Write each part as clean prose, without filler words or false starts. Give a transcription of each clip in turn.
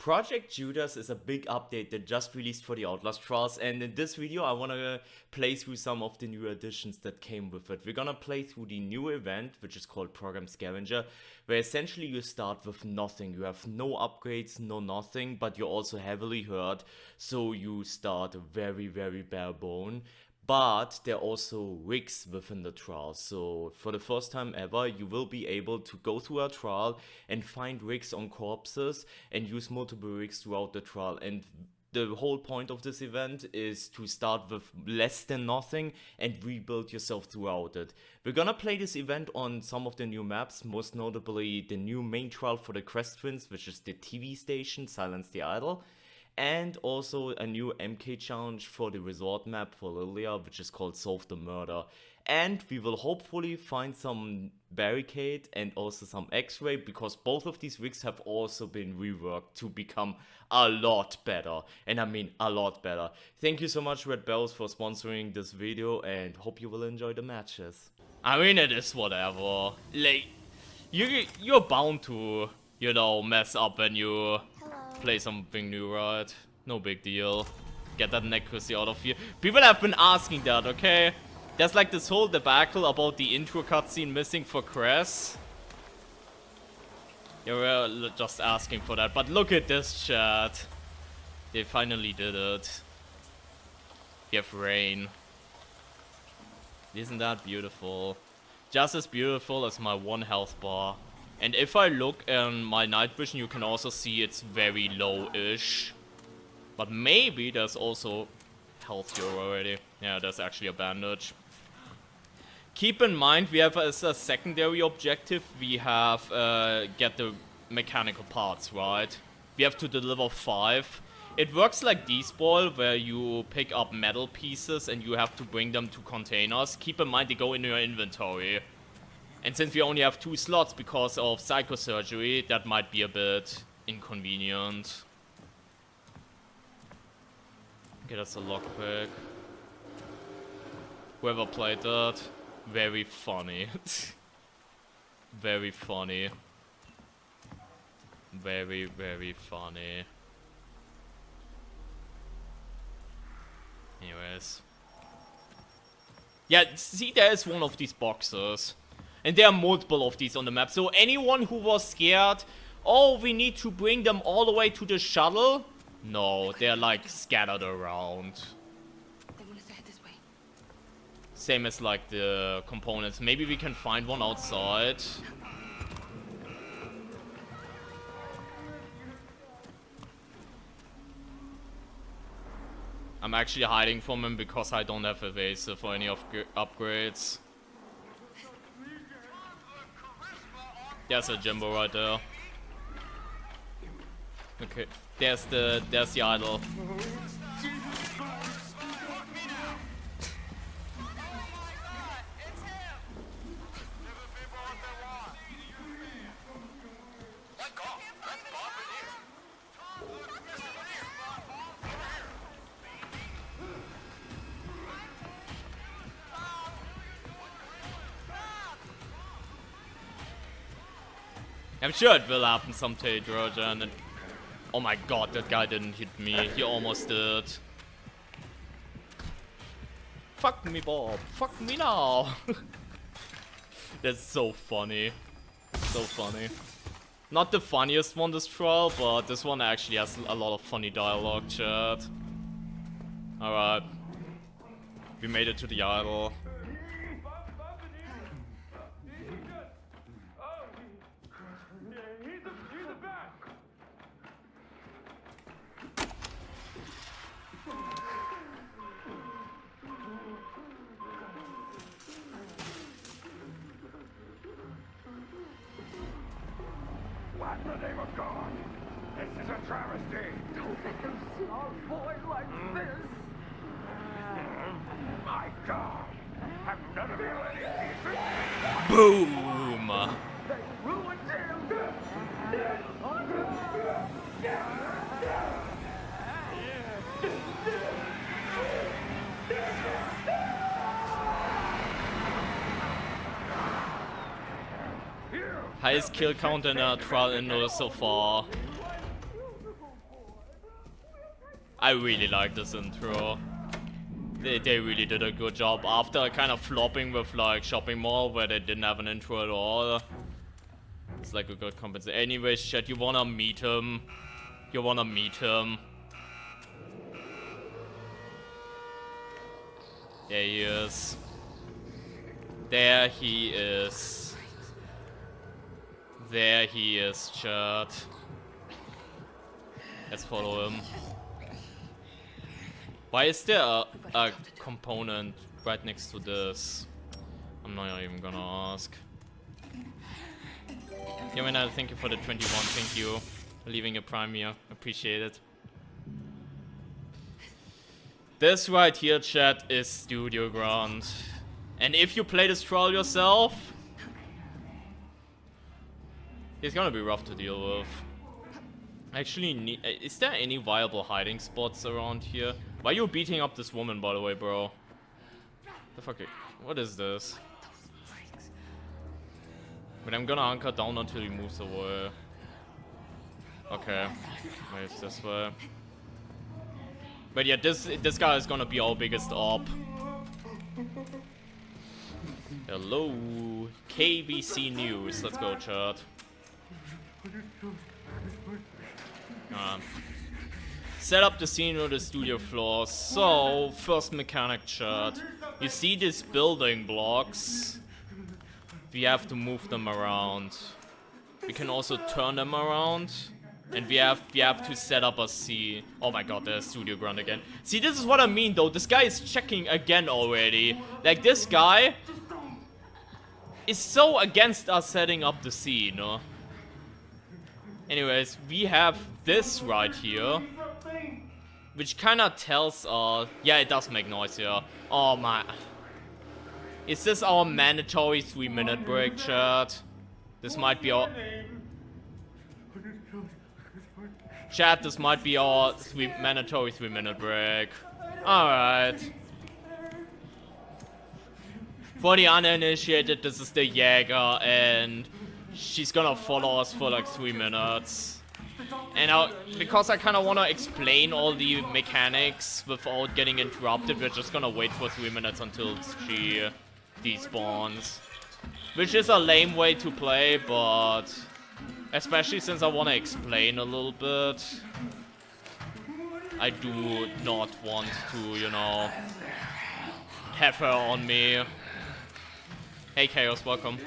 Project Judas is a big update that just released for the Outlast Trials, and in this video I wanna play through some of the new additions that came with it. We're gonna play through the new event, which is called Program Scavenger, where essentially you start with nothing. You have no upgrades, no nothing, but you're also heavily hurt, so you start very bare bone. But there are also rigs within the trial, so for the first time ever you will be able to go through a trial and find rigs on corpses and use multiple rigs throughout the trial. And the whole point of this event is to start with less than nothing and rebuild yourself throughout it. We're gonna play this event on some of the new maps, most notably the new main trial for the Kress twins, which is the TV station, Silence the Idol. And also a new MK challenge for the resort map for Lilia, which is called Solve the Murder. And we will hopefully find some Barricade and also some Xray, because both of these rigs have also been reworked to become a lot better. And I mean a lot better. Thank you so much, Red Bells, for sponsoring this video, and hope you will enjoy the matches. I mean, it is whatever. Like, you're bound to, you know, mess up when you play something new, right? No big deal. Get that accuracy out of here. People have been asking that, okay? There's like this whole debacle about the intro cutscene missing for Kress. Yeah, we're just asking for that. But look at this, chat. They finally did it. We have rain. Isn't that beautiful? Just as beautiful as my 1 health bar. And if I look in my night vision, you can also see it's very low-ish. But maybe there's also health here already. Yeah, there's actually a bandage. Keep in mind, we have as a secondary objective, we have get the mechanical parts, right? We have to deliver 5. It works like D-Ball, where you pick up metal pieces and you have to bring them to containers. Keep in mind, they go in your inventory. And since we only have 2 slots because of psychosurgery, that might be a bit inconvenient. Okay, that's a lockpick. Whoever played that, very funny. Very funny. Very funny. Anyways. Yeah, see, there is one of these boxes. And there are multiple of these on the map. So anyone who was scared, oh, we need to bring them all the way to the shuttle? No, they're like scattered around. They want us to head this way. Same as like the components. Maybe we can find one outside. I'm actually hiding from him because I don't have evasive for any of upgrades. There's a Jimbo right there. Okay, there's the idol. I'm sure it will happen someday, Trojan. And oh my god, that guy didn't hit me. He almost did. Fuck me, Bob. Fuck me now. That's so funny. So funny. Not the funniest one this trial, but this one actually has a lot of funny dialogue, chat. Alright. We made it to the idol. What in the name of God? This is a travesty! Don't let them see our boy like this. My God! Have none of you any decent? Boom! They ruined him. Highest kill count in a trial indoor so far. I really like this intro. They really did a good job after kind of flopping with like Shopping Mall where they didn't have an intro at all. It's like a good compensation. Anyways, chat, you wanna meet him. You wanna meet him. There he is. There he is. There he is, chat. Let's follow him. Why is there a component right next to this? I'm not even gonna ask. Yamina, thank you for the 21, thank you for leaving a prime here. Appreciate it. This right here, chat, is Studio Ground. And if you play this trial yourself, it's gonna be rough to deal with. Actually, is there any viable hiding spots around here? Why are you beating up this woman, by the way, bro? The fuck? What is this? But I'm gonna anchor down until he moves away. Okay, maybe it's this way. But yeah, this guy is gonna be our biggest op. Hello, KBC News. Let's go, chat. Set up the scene with the studio floor. So, first mechanic, chat. You see these building blocks? We have to move them around. We can also turn them around. And we have to set up a scene. Oh my god, there's Studio Ground again. See, this is what I mean though. This guy is checking again already. Like, this guy is so against us setting up the scene, no? Anyways, we have this right here, which kind of tells us... Yeah, it does make noise here. Oh my... Is this our mandatory 3-minute break, chat? This might be our... Chat, this might be our mandatory 3-minute break. Alright. For the uninitiated, this is the Jäger, and she's gonna follow us for like 3 minutes. And because I kind of want to explain all the mechanics without getting interrupted, we're just gonna wait for 3 minutes until she despawns. Which is a lame way to play, but especially since I want to explain a little bit, I do not want to, you know, have her on me. Hey Chaos, welcome.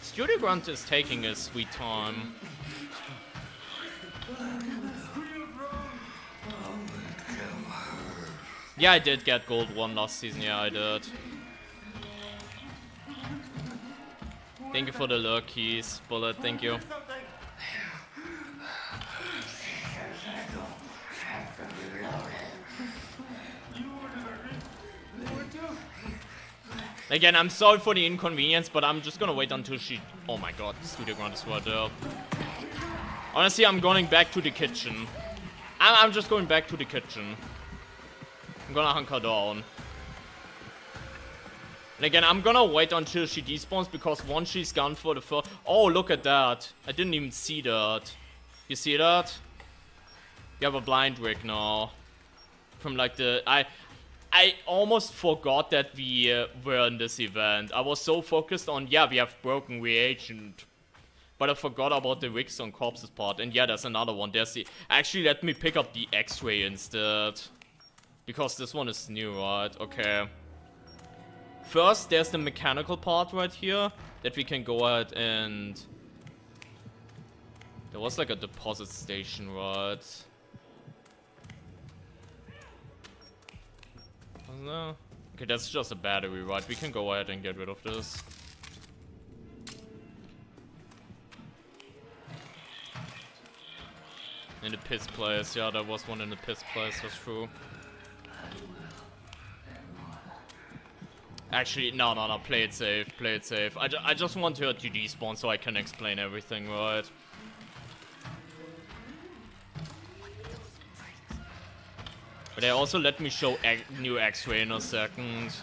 Studio Grunt is taking his sweet time. Yeah, I did get gold 1 last season, yeah I did. Thank you for the lurk keys, Bullet, thank you. Again, I'm sorry for the inconvenience, but I'm just gonna wait until she... Oh my god, Studio Ground is right there. Honestly, I'm going back to the kitchen. I'm just going back to the kitchen. I'm gonna hunker down. And again, I'm gonna wait until she despawns, because once she's gone for the first... Oh, look at that. I didn't even see that. You see that? You have a blind rig now. From like the... I almost forgot that we were in this event. I was so focused on, yeah, we have broken reagent. But I forgot about the rigs on corpses part. And yeah, there's another one. There's the... Actually, let me pick up the Xray instead. Because this one is new, right? Okay. First, there's the mechanical part right here. That we can go ahead and... There was like a deposit station, right? No. Okay, that's just a battery, right? We can go ahead and get rid of this. In the piss place, yeah, there was one in the piss place, that's true. Actually, no, play it safe, play it safe. I just want her to despawn so I can explain everything, right? But they also let me show new Xray in a second.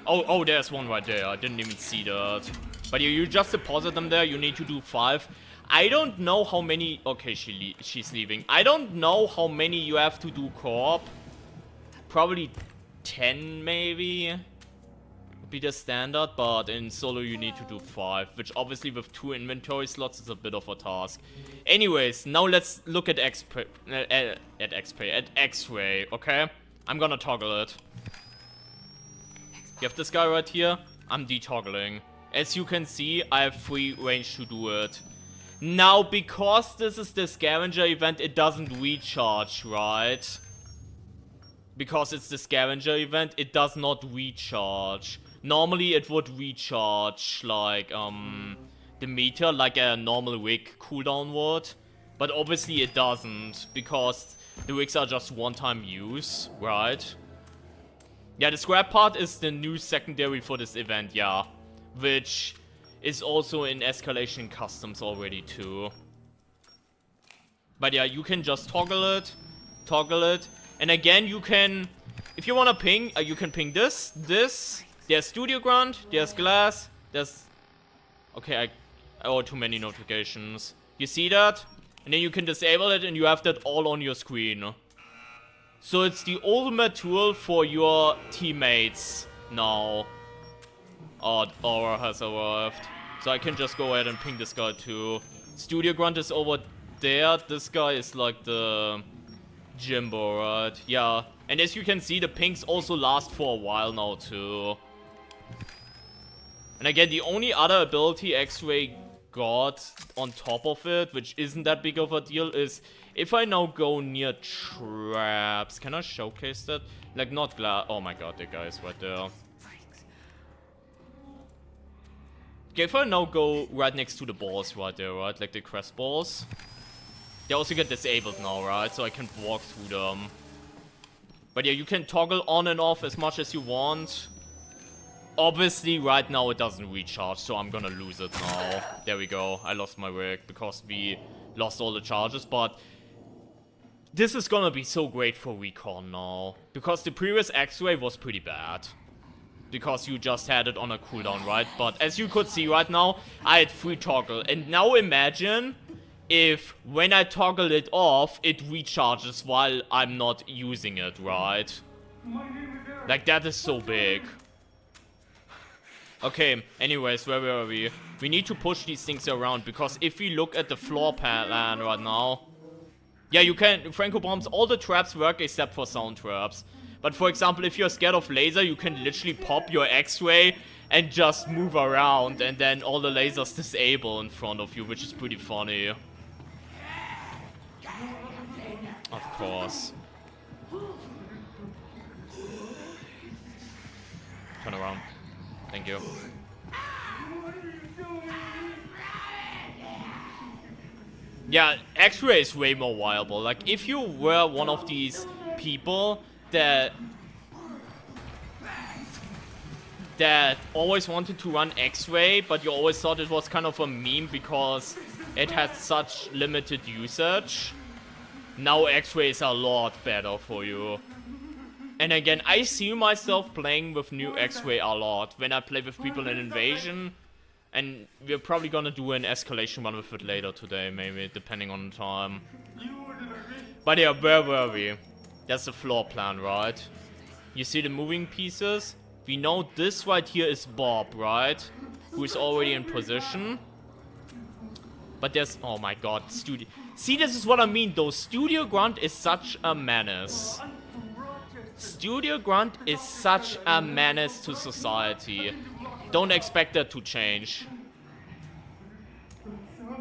Oh, there's one right there. I didn't even see that. But you just deposit them there. You need to do 5. I don't know how many... Okay, she's leaving. I don't know how many you have to do co-op. Probably 10, maybe. Would be the standard, but in solo you need to do 5. Which obviously with 2 inventory slots is a bit of a task. Anyways, now let's look at Xray, okay? I'm gonna toggle it. You have this guy right here. I'm de-toggling. As you can see, I have free range to do it. Now, because this is the Scavenger event, it doesn't recharge, right? Because it's the Scavenger event, it does not recharge. Normally, it would recharge, like, the meter, like a normal rig cooldown would. But obviously it doesn't, because the rigs are just one-time use, right? Yeah, the scrap part is the new secondary for this event, yeah. Which is also in Escalation Customs already too. But yeah, you can just toggle it. And again, you can, if you wanna ping, you can ping this. There's Studio Grunt, there's Glass, there's... Okay, oh, too many notifications. You see that? And then you can disable it and you have that all on your screen. So it's the ultimate tool for your teammates now. Oh, Aura has arrived. So I can just go ahead and ping this guy too. Studio Grunt is over there. This guy is like the Jimbo, right? Yeah. And as you can see, the pings also last for a while now too. And again, the only other ability Xray got on top of it, which isn't that big of a deal, is if I now go near traps. Can I showcase that? Like, not glass. Oh my god, the guy is right there. Okay, if I now go right next to the balls right there, right? Like the Kress balls. They also get disabled now, right? So I can walk through them. But yeah, you can toggle on and off as much as you want. Obviously, right now it doesn't recharge, so I'm gonna lose it now. There we go. I lost my rig because we lost all the charges, but this is gonna be so great for recon now. Because the previous Xray was pretty bad. Because you just had it on a cooldown, right? But as you could see right now, I had free toggle. And now imagine if when I toggle it off, it recharges while I'm not using it, right? Like, that is so big. Okay, anyways, where were we? We need to push these things around, because if we look at the floor plan right now... Yeah, you can... Franco bombs, all the traps work except for sound traps. But for example, if you're scared of laser, you can literally pop your Xray and just move around, and then all the lasers disable in front of you, which is pretty funny. Of course. Turn around. Thank you. Yeah, Xray is way more viable. Like, if you were one of these people that always wanted to run Xray, but you always thought it was kind of a meme because it had such limited usage, now Xray is a lot better for you. And again, I see myself playing with new Xray a lot when I play with people in Invasion. And we're probably gonna do an escalation one with it later today, maybe, depending on the time. But yeah, where were we? That's the floor plan, right? You see the moving pieces? We know this right here is Bob, right? Who is already in position. But there's... Oh my god, Studio... See, this is what I mean, though. Studio Grunt is such a menace. Studio Grunt is such a menace to society. Don't expect that to change.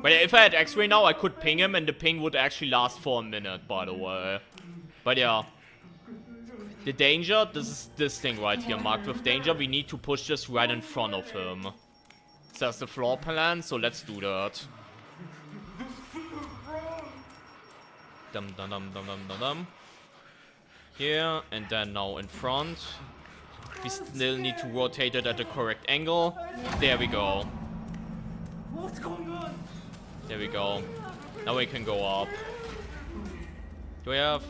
But yeah, if I had Xray now, I could ping him, and the ping would actually last for a minute, by the way. But yeah. The danger, this is this thing right here, marked with danger. We need to push this right in front of him. So that's the floor plan, so let's do that. Dum dum dum dum dum dum dum. Here, and then now in front. We still need to rotate it at the correct angle. There we go. What's going on? There we go. Now we can go up. Do we have...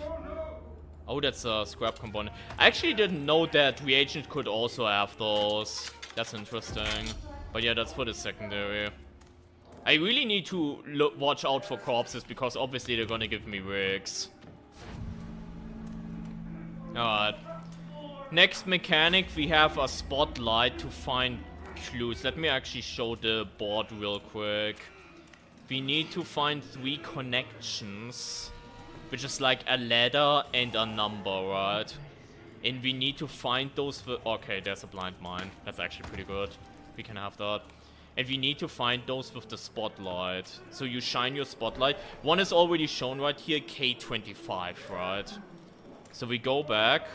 Oh, that's a scrap component. I actually didn't know that reagent could also have those. That's interesting. But yeah, that's for the secondary. I really need to watch out for corpses because obviously they're gonna give me rigs. Alright. Next mechanic, we have a spotlight to find clues. Let me actually show the board real quick. We need to find 3 connections, which is like a letter and a number, right? And we need to find those. Okay, there's a blind mine. That's actually pretty good. We can have that. And we need to find those with the spotlight. So you shine your spotlight. One is already shown right here, K25, right? So we go back.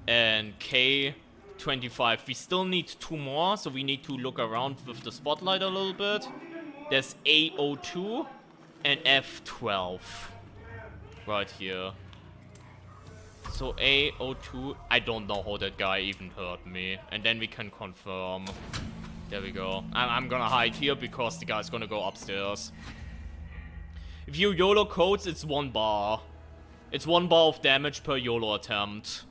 And K25. We still need 2 more, so we need to look around with the spotlight a little bit. There's A02 and F12. Right here. So A02, I don't know how that guy even heard me. And then we can confirm. There we go. I'm gonna hide here because the guy's gonna go upstairs. If you YOLO codes, it's 1 bar. It's 1 bar of damage per YOLO attempt.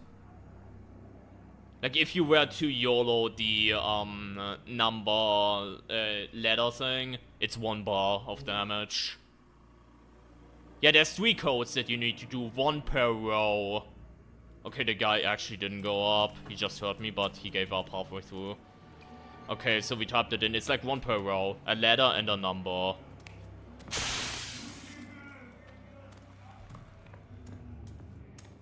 Like if you were to YOLO the number letter thing, it's 1 bar of damage. Yeah, there's 3 codes that you need to do, 1 per row. Okay, the guy actually didn't go up. He just heard me, but he gave up halfway through. Okay, so we typed it in. It's like 1 per row. A letter and a number.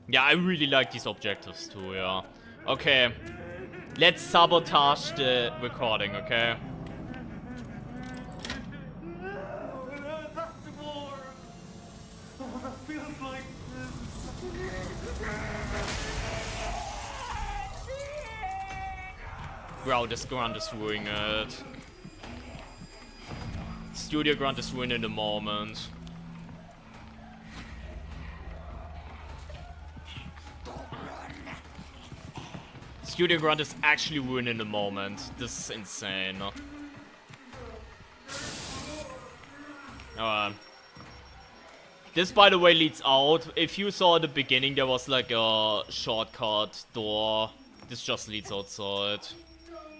Yeah, I really like these objectives too, yeah. Okay. Let's sabotage the recording, okay? That's more. Oh, that feels like Bro, this grunt is ruining it. Studio grunt is ruining the moment. Studio grunt is actually ruining the moment. This is insane. Alright. This, by the way, leads out. If you saw at the beginning, there was like a shortcut door. This just leads outside.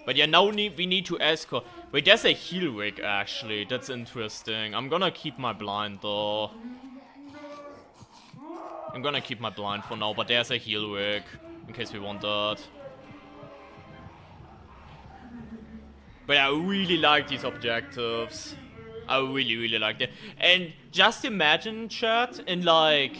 But yeah, now we need to escort. Wait, there's a heal rig, actually. That's interesting. I'm gonna keep my blind, though. I'm gonna keep my blind for now, but there's a heal rig. In case we want that. But I really like these objectives. I really, really like them. And just imagine, chat, in like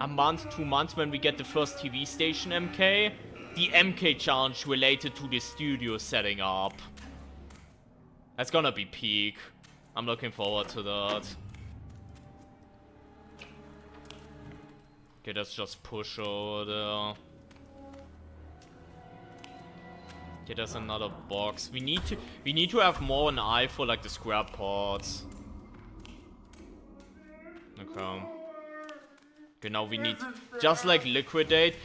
a month, 2 months, when we get the first TV station MK, the MK challenge related to the studio setting up. That's gonna be peak. I'm looking forward to that. Okay, let's just push over there. Okay, there's another box. We need to have more an eye for like the scrap parts. Okay. Okay, now we need just like liquidate.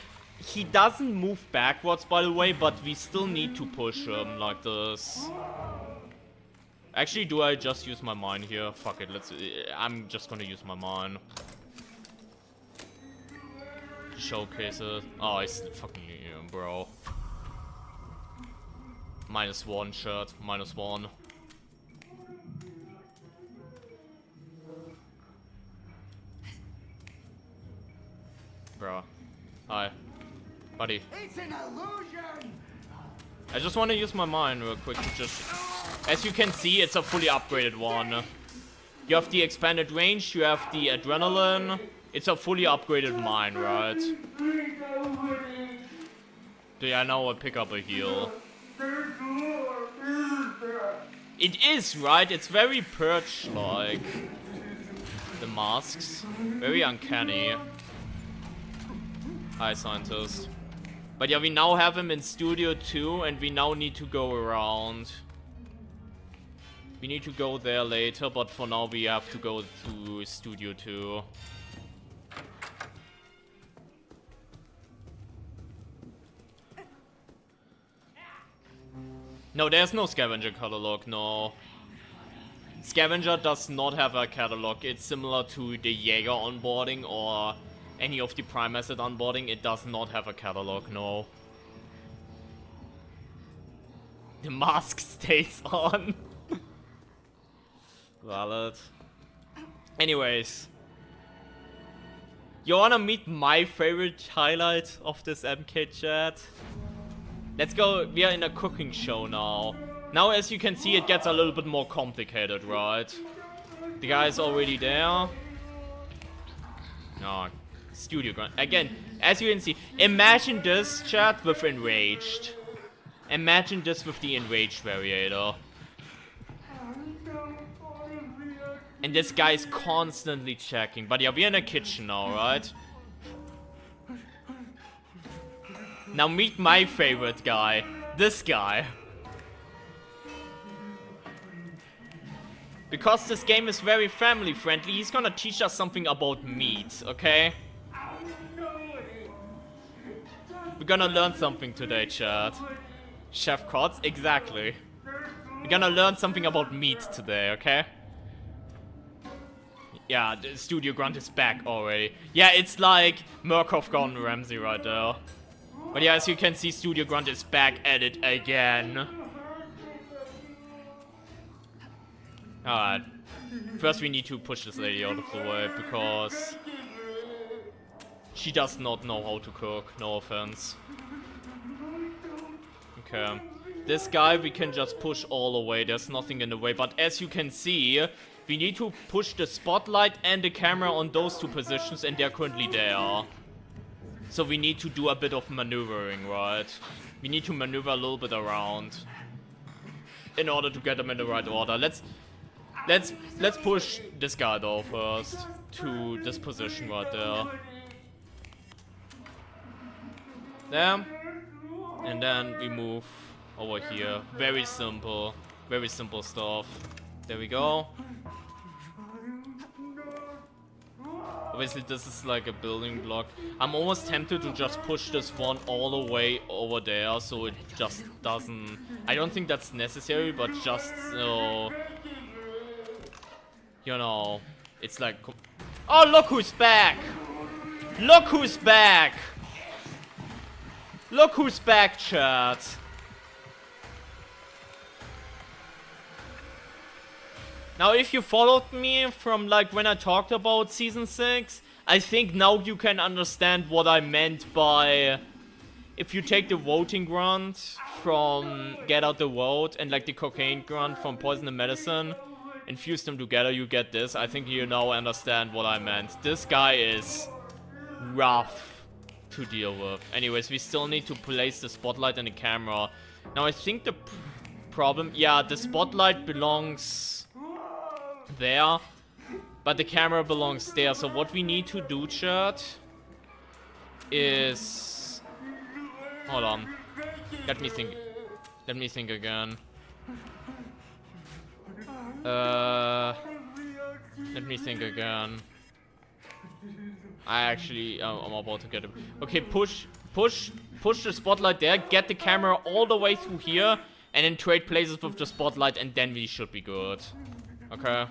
He doesn't move backwards, by the way, but we still need to push him like this. Actually, do I just use my mine here? Fuck it, I'm just gonna use my mine. Showcase it. Oh, it's fucking bro. -1 shirt, -1. Bro. Hi. Buddy. It's an illusion! I just want to use my mine real quick to just... As you can see, it's a fully upgraded one. You have the expanded range, you have the adrenaline. It's a fully upgraded mine, right? Yeah, now I pick up a heal. It is, right? It's very Purge-like. The masks. Very uncanny. Hi, scientist. But yeah, we now have him in Studio 2, and we now need to go around. We need to go there later, but for now we have to go to Studio 2. No, there's no Scavenger catalog, no. Scavenger does not have a catalog. It's similar to the Jaeger onboarding or any of the Prime Asset onboarding. It does not have a catalog, no. The mask stays on. Valid. Anyways. You wanna meet my favorite highlight of this MK chat? Let's go, we are in a cooking show now. Now as you can see it gets a little bit more complicated, right? The guy is already there. Oh, studio grunt. Again, as you can see, imagine this chat with enraged. Imagine this with the enraged variator. And this guy is constantly checking. But yeah, we're in a kitchen now, right? Now meet my favorite guy. This guy. Because this game is very family friendly, he's gonna teach us something about meat, okay? We're gonna learn something today, chat. Chef Kotz, exactly. We're gonna learn something about meat today, okay? Yeah, the Studio Grunt is back already. Yeah, it's like Murkoff Gordon Ramsay right there. But yeah, as you can see, Studio Grunt is back at it again. Alright. First we need to push this lady out of the way, because she does not know how to cook, no offense. Okay. This guy we can just push all the way, there's nothing in the way. But as you can see, we need to push the spotlight and the camera on those two positions, and they're currently there. So we need to do a bit of maneuvering, right? We need to maneuver a little bit around in order to get them in the right order. Let's push this guy though first to this position right there. There. And then we move over here. Very simple stuff. There we go. Obviously this is like a building block. I'm almost tempted to just push this one all the way over there so it just doesn't... I don't think that's necessary, but just so... You know, it's like... Oh, look who's back! Look who's back! Look who's back, chat! Now, if you followed me from, like, when I talked about Season 6, I think now you can understand what I meant by... If you take the voting grunt from Get Out the Vote and, like, the cocaine grunt from Poison and Medicine, and fuse them together, you get this. I think you now understand what I meant. This guy is rough to deal with. Anyways, we still need to place the spotlight and the camera. Now, I think the problem... Yeah, the spotlight belongs there, but the camera belongs there. So what we need to do, chat, is... Hold on. Let me think. Let me think again. Let me think again. I'm about to get it. Okay, push the spotlight there, get the camera all the way through here, and then trade places with the spotlight, and then we should be good. Okay.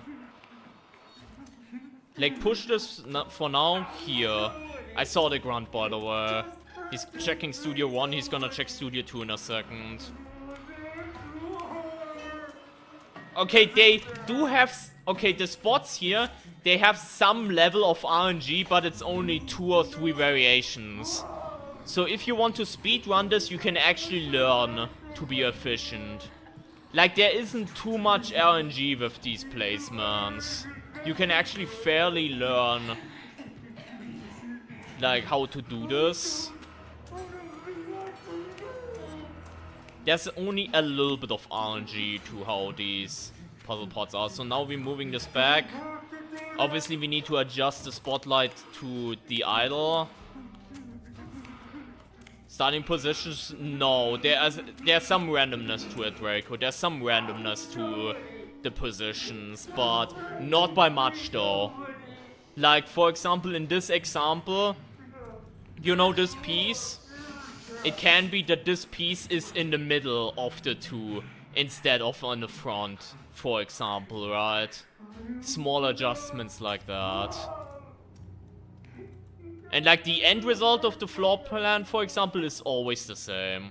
Like, push this for now here. I saw the grunt, by the way. He's checking Studio 1, he's gonna check Studio 2 in a second. Okay, they do have... Okay, the spots here, they have some level of RNG, but it's only 2 or 3 variations. So if you want to speedrun this, you can actually learn to be efficient. Like, there isn't too much RNG with these placements. You can actually fairly learn, like, how to do this. There's only a little bit of RNG to how these puzzle pots are. So now we're moving this back. Obviously we need to adjust the spotlight to the idle. Starting positions, no. There's some randomness to it, Draco. There's some randomness to the positions, but not by much though. Like, for example, in this example, you know this piece? It can be that this piece is in the middle of the two instead of on the front, for example, right? Small adjustments like that. And like the end result of the floor plan, for example, is always the same.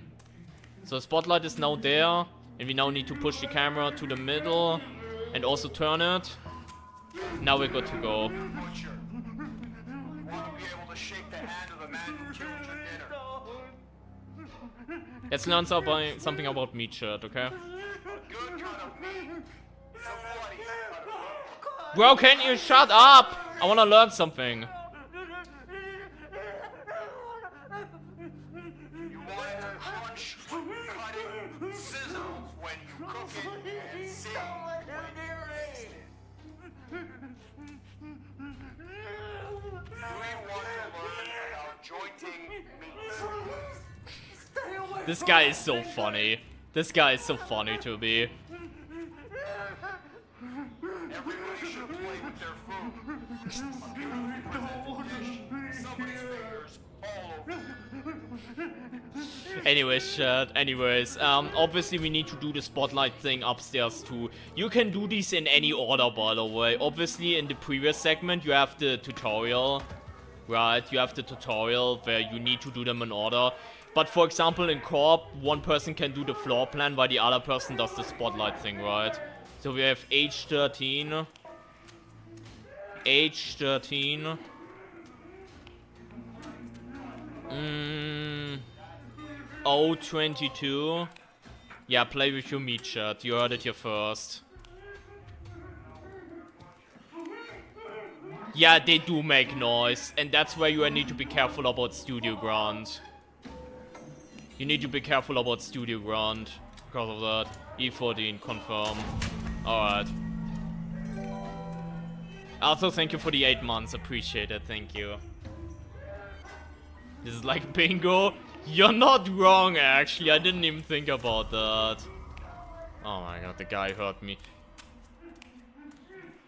So spotlight is now there, And we now need to push the camera to the middle and also turn it. Now we're good to go. Butcher. Want to be able to shake the hand of the man who killed your dinner. Let's learn something about meat shirt, okay? A good kind of meat. The bloody kind of meat. Bro, can you shut up? I wanna learn something. You want it to crunch, cutting, sizzle when you cook it and see when you taste it. Do you want to learn about jointing meats? This guy is so funny. This guy is so funny to me. Everybody should play with their food. A beautifully presented dish. Somebody's fingers all over. Anyways, obviously we need to do the spotlight thing upstairs too. You can do these in any order, by the way. Obviously in the previous segment you have the tutorial, right? You have the tutorial where you need to do them in order. But for example in co-op, one person can do the floor plan while the other person does the spotlight thing, right? So we have H13, H13, O22. Yeah, play with your meat shirt. You heard it here first. Yeah, they do make noise, and that's where you need to be careful about Studio Ground. You need to be careful about Studio Ground because of that. E14, confirm. Alright. Also, thank you for the 8 months. Appreciate it. Thank you. This is like bingo. You're not wrong, actually. I didn't even think about that. Oh my god, the guy hurt me.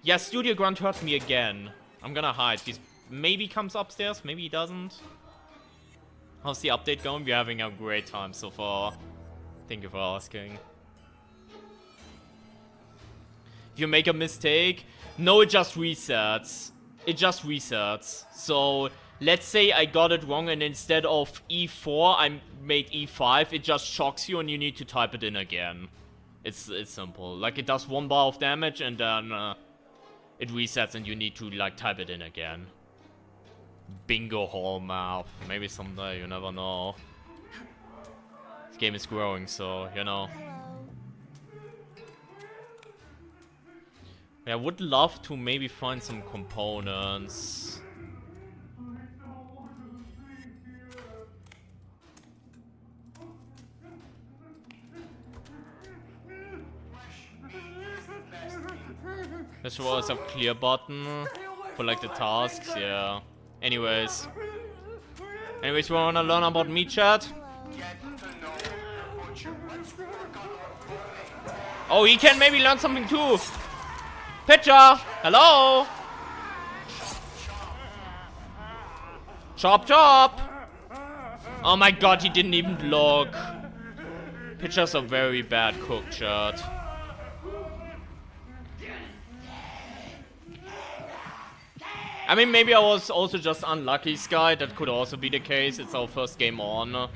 Yeah, Studio Grunt hurt me again. I'm gonna hide. He maybe comes upstairs, maybe he doesn't. How's the update going? We're having a great time so far. Thank you for asking. If you make a mistake, no, it just resets. It just resets. So, let's say I got it wrong and instead of E4, I made E5. It just shocks you and you need to type it in again. It's simple. Like, it does 1 bar of damage and then it resets and you need to, like, type it in again. Bingo hall map. Maybe someday, you never know. This game is growing, so, you know. I would love to maybe find some components. There should always have clear button for like the tasks, yeah. Anyways, we wanna learn about meat chat? Oh, he can maybe learn something too. Pitcher, hello. Chop chop. Oh my god, he didn't even look. Pitcher's a very bad cook, chat. I mean, maybe I was also just unlucky, Sky. That could also be the case. It's our first game on.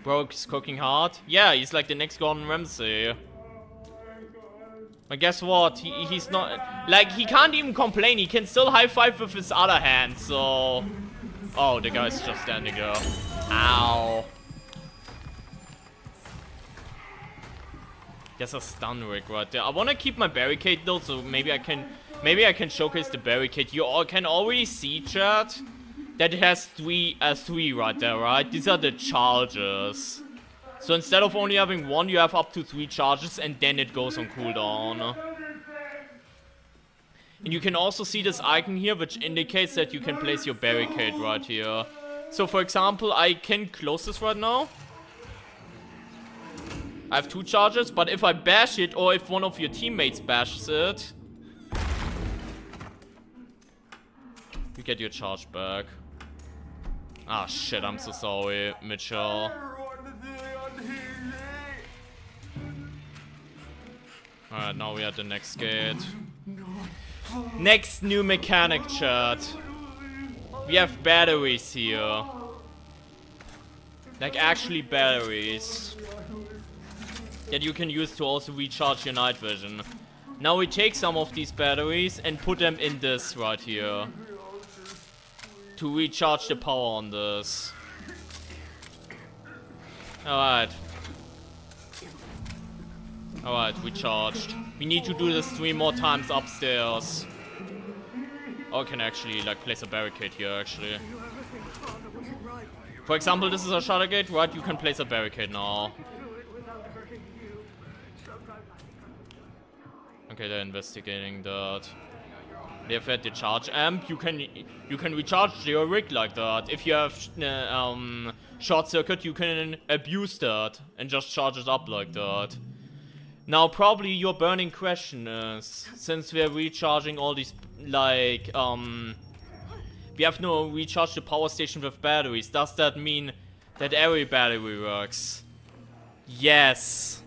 Broke's cooking hard. Yeah, he's like the next Gordon Ramsay. But guess what? He's not... Like, he can't even complain. He can still high-five with his other hand, so... Oh, the guy's just standing there. Ow. There's a stun rig right there. I want to keep my barricade though, so maybe I can showcase the barricade. You all can already see, chat, that it has three right there, right? These are the charges. So instead of only having 1, you have up to 3 charges, and then it goes on cooldown. And you can also see this icon here, which indicates that you can place your barricade right here. So for example, I can close this right now. I have 2 charges, but if I bash it, or if one of your teammates bashes it, you get your charge back. Ah shit, I'm so sorry, Mitchell. Alright, now we are at the next gate. Next new mechanic, chat. We have batteries here. Like actually batteries. that you can use to also recharge your night vision. Now we take some of these batteries and put them in this right here. To recharge the power on this. Alright. Alright, recharged. We need to do this 3 more times upstairs. Or I can actually like place a barricade here actually. For example, this is a shutter gate, right? You can place a barricade now. Okay, they're investigating that. They have had the charge amp. You can recharge your rig like that. If you have short circuit, you can abuse that and just charge it up like that. Now, probably your burning question is, since we are recharging all these, like, we have no recharge the power station with batteries. Does that mean that every battery works? Yes.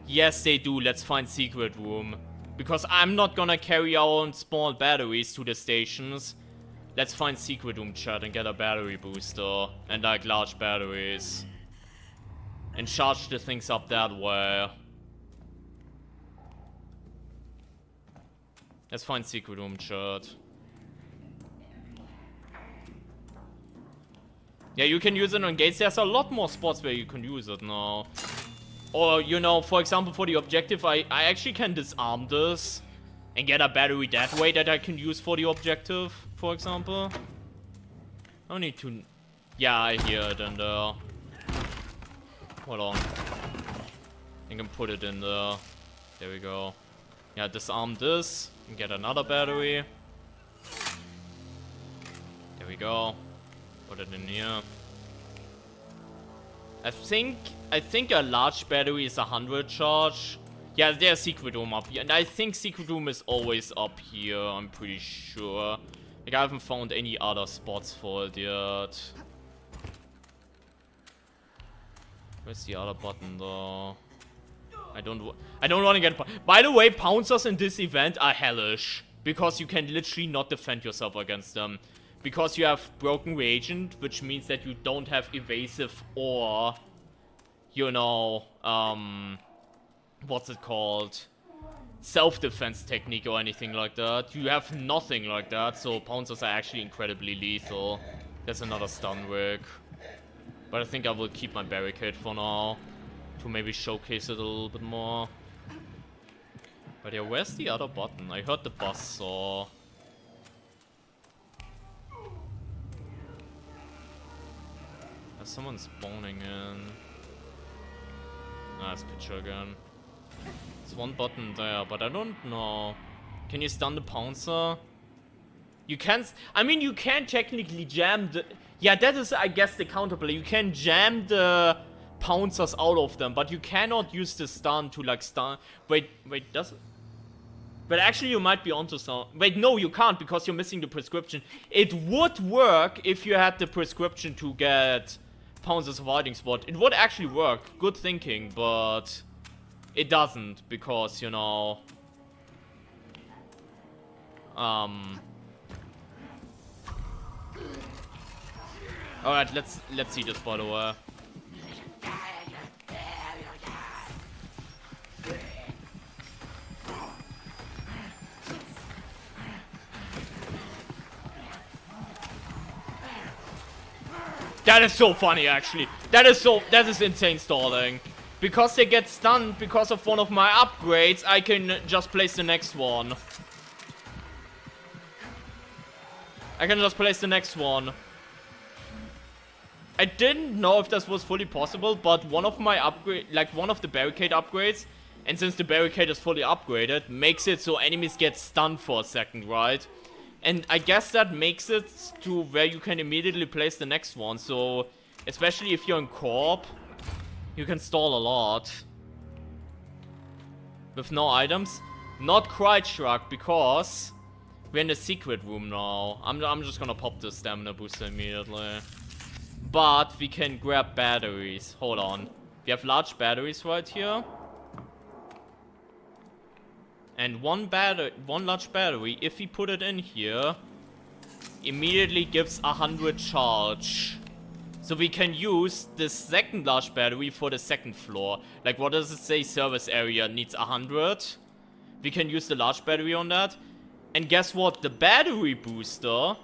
Yes, they do. Let's find secret room. Because I'm not gonna carry our own small batteries to the stations. Let's find secret room, chat, and get a battery booster. And like large batteries. And charge the things up that way. Let's find secret room, chat. Yeah, you can use it on gates. There's a lot more spots where you can use it now. Or, you know, for example, for the objective, I actually can disarm this and get a battery that way that I can use for the objective, for example. I don't need to... Yeah, I hear it in there. Hold on. I can put it in there. There we go. Yeah, disarm this and get another battery. There we go. Put it in here. I think a large battery is 100 charge. Yeah, there's secret room up here. And I think secret room is always up here, I'm pretty sure. Like, I haven't found any other spots for it yet. Where's the other button though? I don't want to get... By the way, pouncers in this event are hellish. Because you can literally not defend yourself against them. Because you have broken reagent, which means that you don't have evasive or, you know, what's it called? Self-defense technique or anything like that. You have nothing like that, so pouncers are actually incredibly lethal. There's another stun rig. But I think I will keep my barricade for now. To maybe showcase it a little bit more. But yeah, where's the other button? I heard the buzz saw. Someone's spawning in. Nice picture again. There's one button there, but I don't know. Can you stun the pouncer? You can't. I mean, you can technically jam the. Yeah, that is, I guess, the counterplay. You can jam the pouncers out of them, but you cannot use the stun to like stun. Wait, does it? But actually, you might be onto some. Wait, no, you can't because you're missing the prescription. It would work if you had the prescription to get Pouncer's avoiding spot. It would actually work. Good thinking, but it doesn't because, you know. Alright, let's see this, by the way. That is so funny, actually. That is insane stalling. Because they get stunned because of one of my upgrades, I can just place the next one. I didn't know if this was fully possible, but one of my one of the barricade upgrades, and since the barricade is fully upgraded, makes it so enemies get stunned for a second, right? And I guess that makes it to where you can immediately place the next one. So, especially if you're in co-op, you can stall a lot. With no items. Not quite Shrug, because we're in the secret room now. I'm just gonna pop the stamina booster immediately. But we can grab batteries. Hold on. We have large batteries right here. And one large battery, if we put it in here, immediately gives 100 charge. So we can use the second large battery for the second floor. Like, what does it say? Service area needs 100. We can use the large battery on that. And guess what? The battery booster...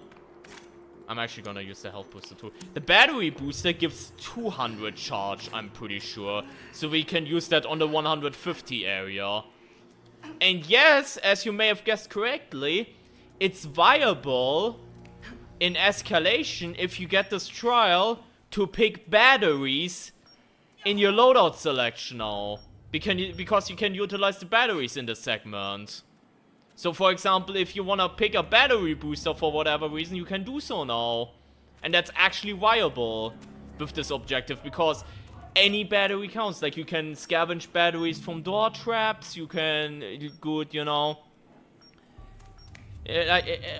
I'm actually gonna use the health booster too. The battery booster gives 200 charge, I'm pretty sure. So we can use that on the 150 area. And yes, as you may have guessed correctly, it's viable in escalation if you get this trial to pick batteries in your loadout selection now. Because you can utilize the batteries in this segment. So for example, if you wanna pick a battery booster for whatever reason, you can do so now. And that's actually viable with this objective, because any battery counts. Like, you can scavenge batteries from door traps, you can, good, you know.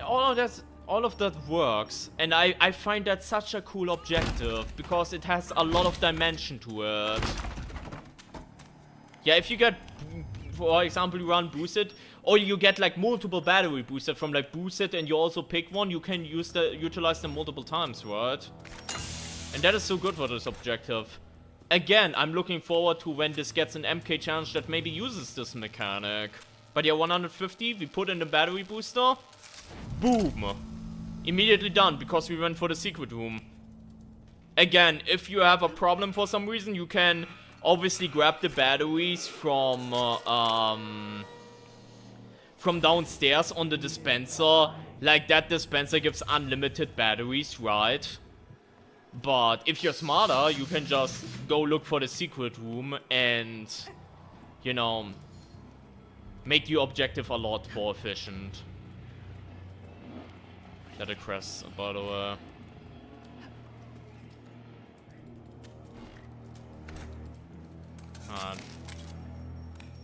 All of that works, and I find that such a cool objective, because it has a lot of dimension to it. Yeah, if you get, for example, you run boosted, or you get like multiple battery boosted from like boosted, and you also pick one, you can utilize them multiple times, right? And that is so good for this objective. Again, I'm looking forward to when this gets an MK challenge that maybe uses this mechanic. But yeah, 150, we put in the battery booster. Boom! Immediately done, because we went for the secret room. Again, if you have a problem for some reason, you can obviously grab the batteries from downstairs on the dispenser. Like, that dispenser gives unlimited batteries, right? But if you're smarter, you can just go look for the secret room and, you know, make your objective a lot more efficient. That a Kress, by the way.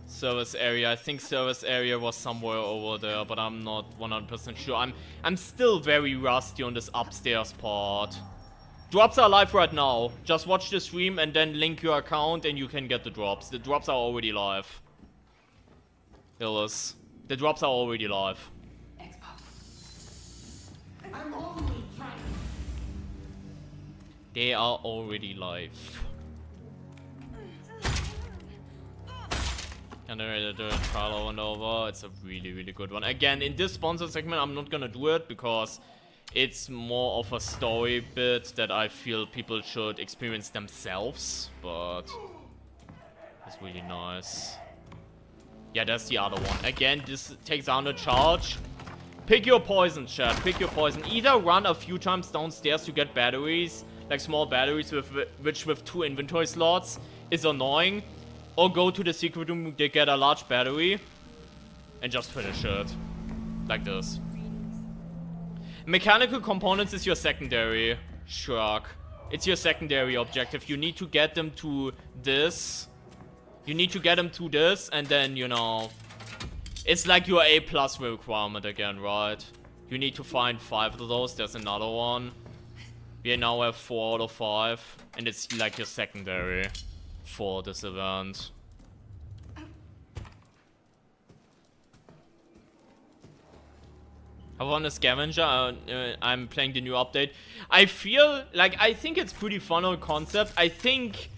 Service area. I think service area was somewhere over there, but I'm not 100% sure. I'm still very rusty on this upstairs part. Drops are live right now. Just watch the stream and then link your account and you can get the drops. The drops are already live. Illis. The drops are already live. They are already live. And then the trial over and over. It's a really, really good one. Again, in this sponsor segment, I'm not gonna do it because it's more of a story bit that I feel people should experience themselves. But it's really nice. Yeah, that's the other one. Again, this takes 100 charge. Pick your poison, chat. Pick your poison. Either run a few times downstairs to get batteries, like small batteries which with 2 inventory slots is annoying, or go to the secret room to get a large battery and just finish it like this. Mechanical components is your secondary shrug. It's your secondary objective. You need to get them to this. You need to get them to this, and then, you know, it's like your A+ requirement again, right? You need to find 5 of those. There's another one. We now have 4 out of 5, and it's like your secondary for this event. I want a Scavenger. I'm playing the new update. I feel like, I think it's pretty fun on concept. I think,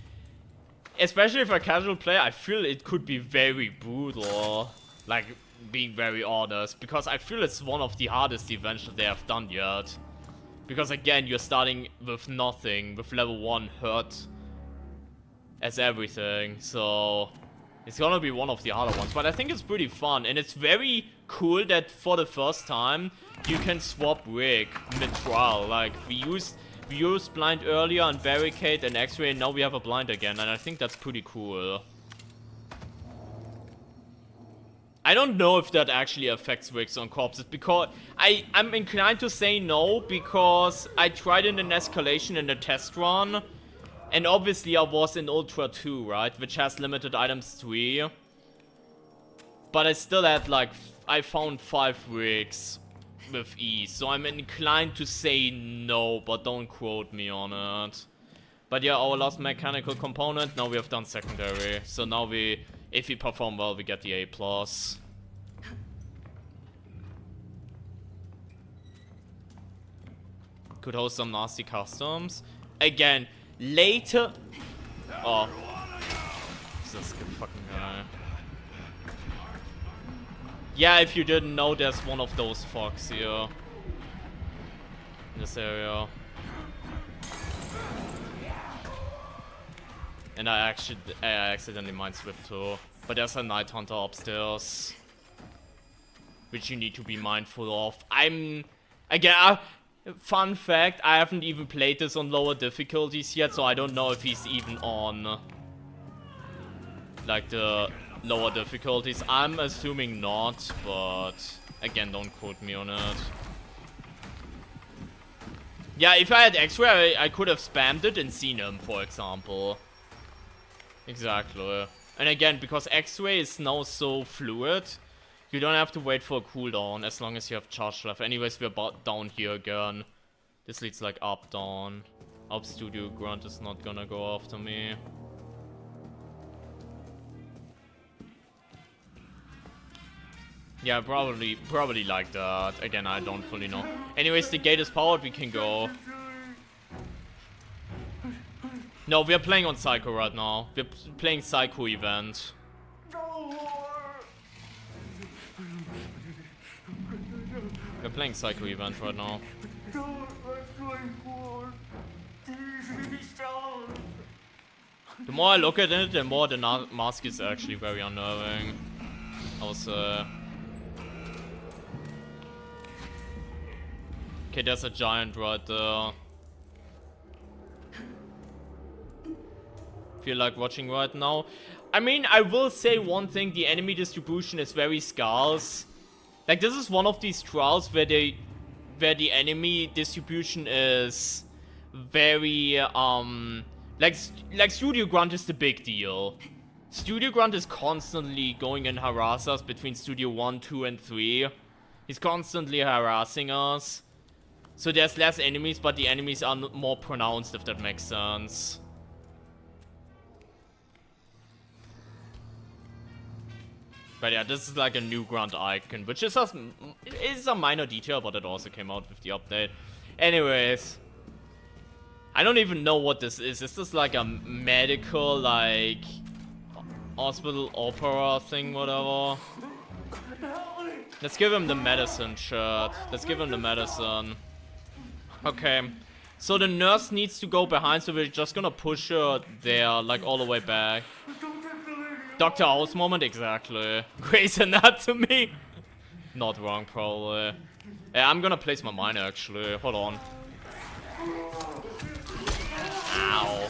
especially if a casual player, I feel it could be very brutal. Like, being very honest, because I feel it's one of the hardest events that they have done yet. Because again, you're starting with nothing, with level 1 hurt as everything, so it's gonna be one of the harder ones. But I think it's pretty fun, and it's very cool that for the first time you can swap rig mid-trial. Like, we used blind earlier and barricade and Xray, and now we have a blind again, and I think that's pretty cool. I don't know if that actually affects rigs on corpses, because I'm inclined to say no, because I tried it in escalation in the test run, and obviously I was in Ultra 2, right, which has limited items 3, but I still had like, I found 5 rigs with ease, so I'm inclined to say no, but don't quote me on it. But yeah, our last mechanical component, now we have done secondary, so now if we perform well, we get the A+. Could host some nasty customs. again, later... Oh. This fucking guy. Yeah, if you didn't know, there's one of those fogs here. In this area. And I accidentally mind-swift too. But there's a Night Hunter upstairs. Which you need to be mindful of. Again, fun fact, I haven't even played this on lower difficulties yet, so I don't know if he's even on like the lower difficulties. I'm assuming not, but again, don't quote me on it. Yeah, if I had Xray, I could have spammed it and seen him, for example. Exactly. And again, because Xray is now so fluid, you don't have to wait for a cooldown as long as you have charge left. Anyways, we're about down here again. This leads like up, down. Up Studio Grunt is not gonna go after me. Yeah, probably like that. Again, I don't fully know. Anyways, the gate is powered, we can go. No, we're playing on Psycho right now. We're playing Psycho event. We're playing Psycho event right now. The more I look at it, the more the mask is actually very unnerving. Also... Okay, there's a giant right there. Feel like watching right now. I mean, I will say one thing, the enemy distribution is very scarce. Like, this is one of these trials where the enemy distribution is very, like Studio Grunt is the big deal. Studio Grunt is constantly going and harass us between Studio 1, 2, and 3. He's constantly harassing us. So there's less enemies, but the enemies are more pronounced, if that makes sense. But yeah, this is like a new Grunt icon, which is a minor detail, but it also came out with the update. Anyways, I don't even know what this is. Is this like a medical, like, hospital opera thing, whatever? Let's give him the medicine shirt. Let's give him the medicine. Okay. So the nurse needs to go behind, so we're just gonna push her there, like all the way back. Dr. House moment, exactly. Grey's Anatomy. Not wrong, probably. Yeah, I'm gonna place my mine, actually. Hold on. Ow.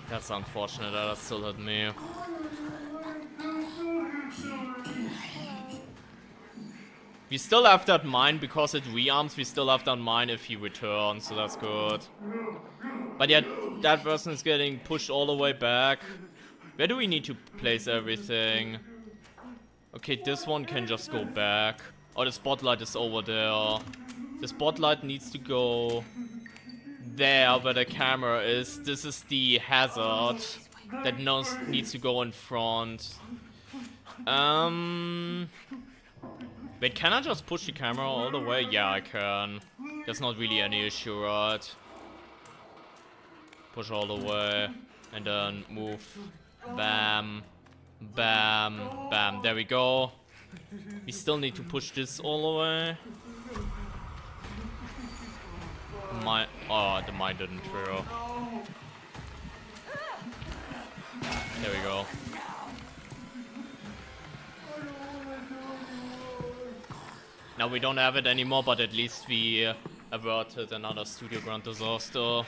That's unfortunate that still hit me. We still have that mine because it rearms. We still have that mine if he returns, so that's good. But yeah, that person is getting pushed all the way back. Where do we need to place everything? Okay, this one can just go back. Oh, the spotlight is over there. The spotlight needs to go there where the camera is. This is the hazard that needs to go in front. Wait, can I just push the camera all the way? Yeah, I can. There's not really any issue, right? Push all the way. And then move. Bam. Bam. Bam. There we go. We still need to push this all the way. Oh, the mine didn't throw. There we go. Now we don't have it anymore, but at least we averted another Studio Grunt disaster.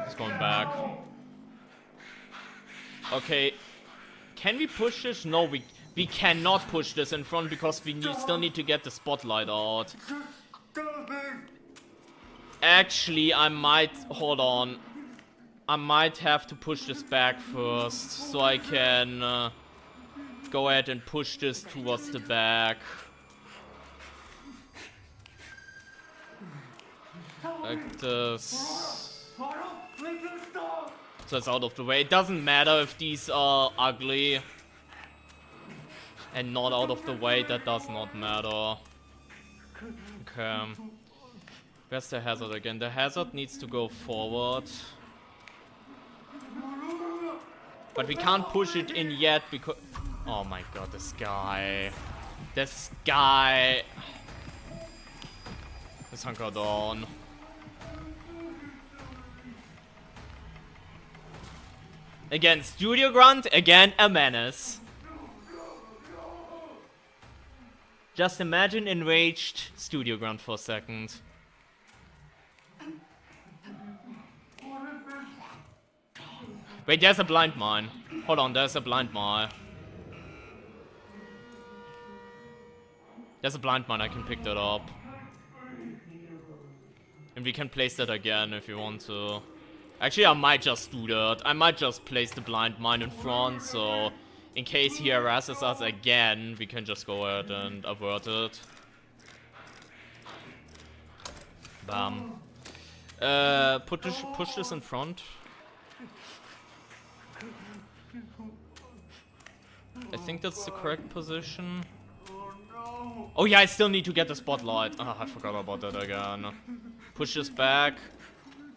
It's going back. Okay. Can we push this? No, we cannot push this in front because we still need to get the spotlight out. Actually, I might... Hold on. I might have to push this back first, so I can go ahead and push this towards the back. Like this. So it's out of the way. It doesn't matter if these are ugly and not out of the way. That does not matter. Okay. Where's the hazard again? The hazard needs to go forward. But we can't push it in yet because... Oh my god, this guy. This guy. Let's hunker down. Again, Studio Grunt. Again, a menace. Just imagine enraged Studio Grunt for a second. Wait, there's a blind mine. Hold on, there's a blind mine. There's a blind mine, I can pick that up. And we can place that again if you want to. Actually, I might just do that. I might just place the blind mine in front, so in case he harasses us again, we can just go ahead and avert it. Bam. Push this in front. I think that's the correct position. Oh yeah, I still need to get the spotlight. Oh, I forgot about that again. Push this back.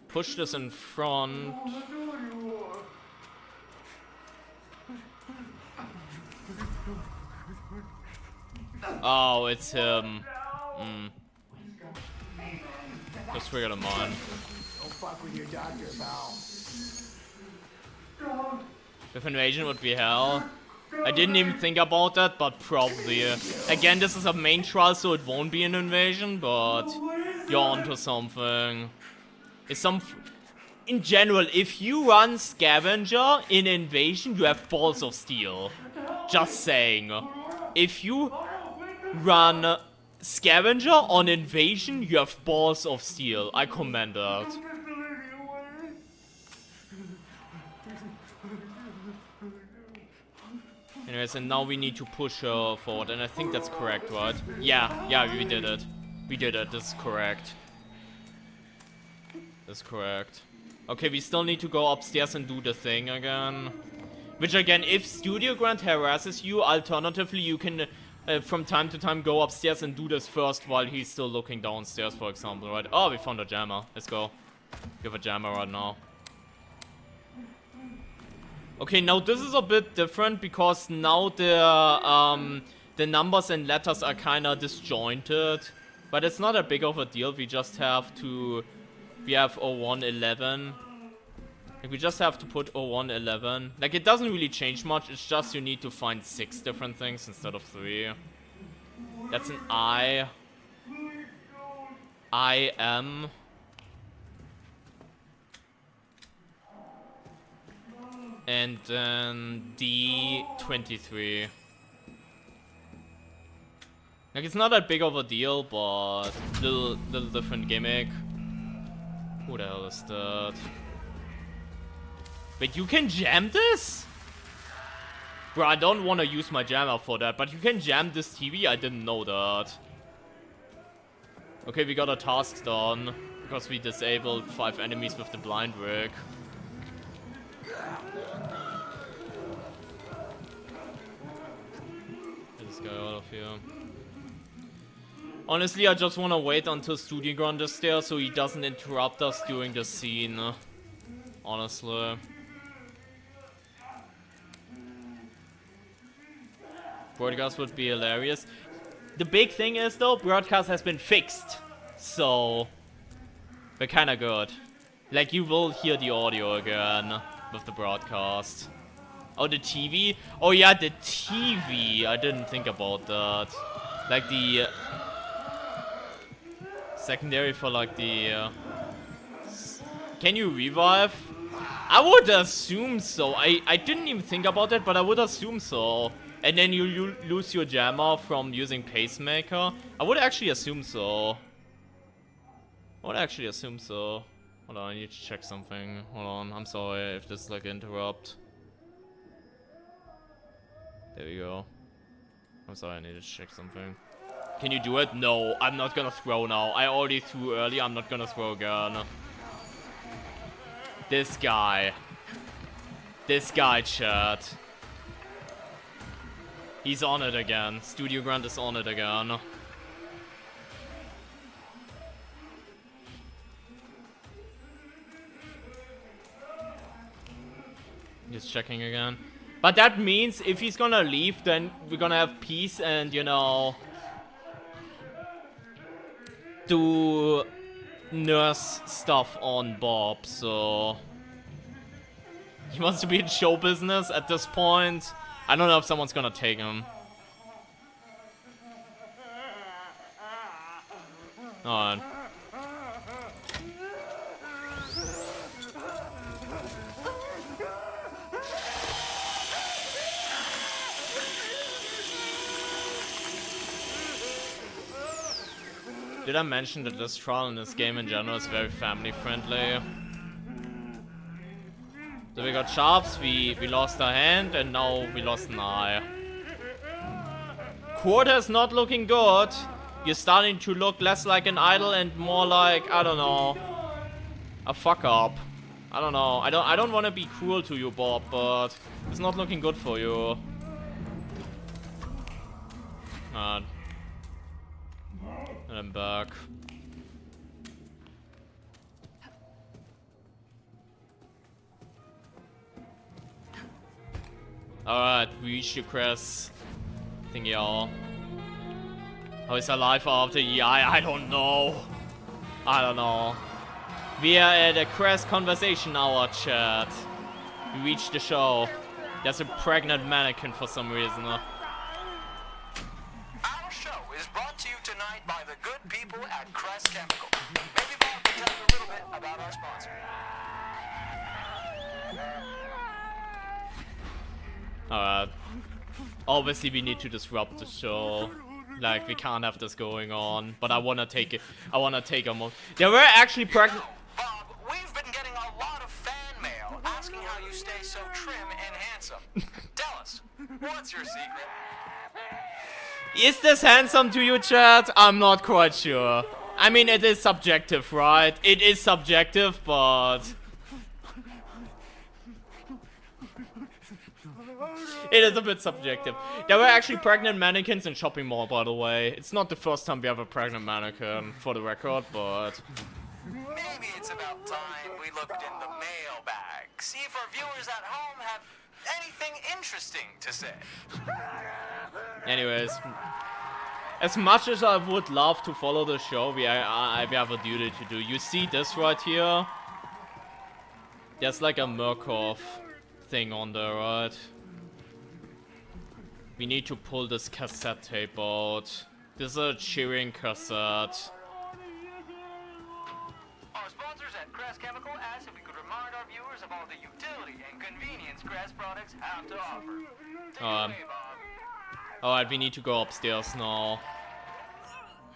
Push this in front. Oh, it's him. Just trigger the mine. Don't fuck with your doctor, pal. With invasion would be hell. I didn't even think about that, but probably. Again, this is a main trial, so it won't be an invasion, but you're onto something. It's some... In general, if you run Scavenger in invasion, you have balls of steel. Just saying. If you run Scavenger on invasion, you have balls of steel. I commend that. Anyways, and now we need to push her forward, and I think that's correct, right? Yeah, we did it. We did it, this is correct. That's correct. Okay, we still need to go upstairs and do the thing again. Which again, if Studio Grunt harasses you, alternatively you can from time to time go upstairs and do this first while he's still looking downstairs, for example, right? Oh, we found a jammer. Let's go. We have a jammer right now. Okay, now this is a bit different because now the numbers and letters are kinda disjointed. But it's not a big of a deal, we just have to... We have 0111. Like, we just have to put 0111. Like, it doesn't really change much, it's just you need to find 6 different things instead of 3. That's an I. IM. And then D23. Like, it's not that big of a deal, but little different gimmick. Who the hell is that? Wait, you can jam this? Bro, I don't want to use my jammer for that, but you can jam this TV? I didn't know that. Okay, we got a task done, because we disabled 5 enemies with the blind rig. Get this guy out of here. Honestly, I just want to wait until Studio Grunt is there so he doesn't interrupt us during the scene. Honestly. Broadcast would be hilarious. The big thing is though, broadcast has been fixed. So, we're kinda good. Like, you will hear the audio again with the broadcast. Oh, the TV? Oh yeah, the TV. I didn't think about that. Like the... secondary for like the... Can you revive? I would assume so. I didn't even think about it, but I would assume so. And then you lose your jammer from using pacemaker. I would actually assume so. I would actually assume so. Hold on, I need to check something. Hold on, I'm sorry if this is like interrupt. There we go. I'm sorry, I need to check something. Can you do it? No, I'm not gonna throw now. I already threw early, I'm not gonna throw again. This guy. This guy, chat. He's on it again. Studio Grunt is on it again. he's checking again. But that means if he's gonna leave, then we're gonna have peace and, you know, do nurse stuff on Bob, so... He wants to be in show business at this point. I don't know if someone's gonna take him. Alright. Did I mention that this trial and this game in general is very family friendly? So we got sharps, we lost a hand, and now we lost an eye. Quarter's not looking good. You're starting to look less like an idol and more like, I don't know, a fuck up. I don't know. I don't want to be cruel to you, Bob, but it's not looking good for you. And I'm back. Alright, we reached the Kress thingy all. Oh, he's alive after a year? I don't know. I don't know. We are at a Kress conversation hour, chat. We reached the show. There's a pregnant mannequin for some reason. Our show is brought to you tonight by the good people at Kress Chemical. Maybe Bob can tell you a little bit about our sponsor. Alright. Obviously we need to disrupt the show. Like, we can't have this going on. But I wanna take it. I wanna take a moment. There were actually pregnant. Bob, we've been getting a lot of fan mail asking how you stay so trim and handsome. Tell us, what's your secret? Is this handsome to you, chat? I'm not quite sure. I mean, it is subjective, right? It is subjective, but... It is a bit subjective. There were actually pregnant mannequins in shopping mall, by the way. It's not the first time we have a pregnant mannequin, for the record, but... Maybe it's about time we looked in the mailbag. See if our viewers at home have anything interesting to say. Anyways, as much as I would love to follow the show, we have a duty to do. You see this right here? There's like a Murkoff thing on there, right? We need to pull this cassette tape out. This is a cheering cassette. Our sponsors at Kress Chemical asked if we could remind our viewers of all the utility and convenience Kress products have to offer. Take it away, Bob. Alright, we need to go upstairs now.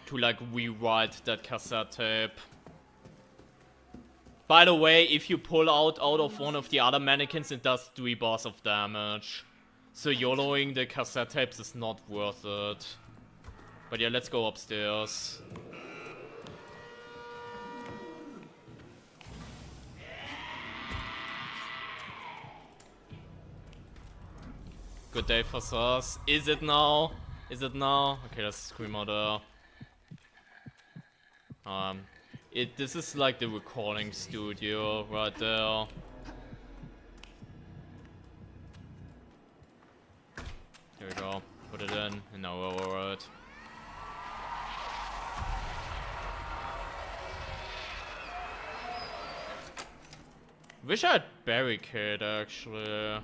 To like rewrite that cassette tape. By the way, if you pull out of one of the other mannequins, it does 3 bars of damage. So YOLOing the cassette tapes is not worth it. But yeah, let's go upstairs. Good day for us. Is it now? Is it now? Okay, let's scream out there. This is like the recording studio right there. Here we go. Put it in, and now we're alright. Wish I had Barricade actually.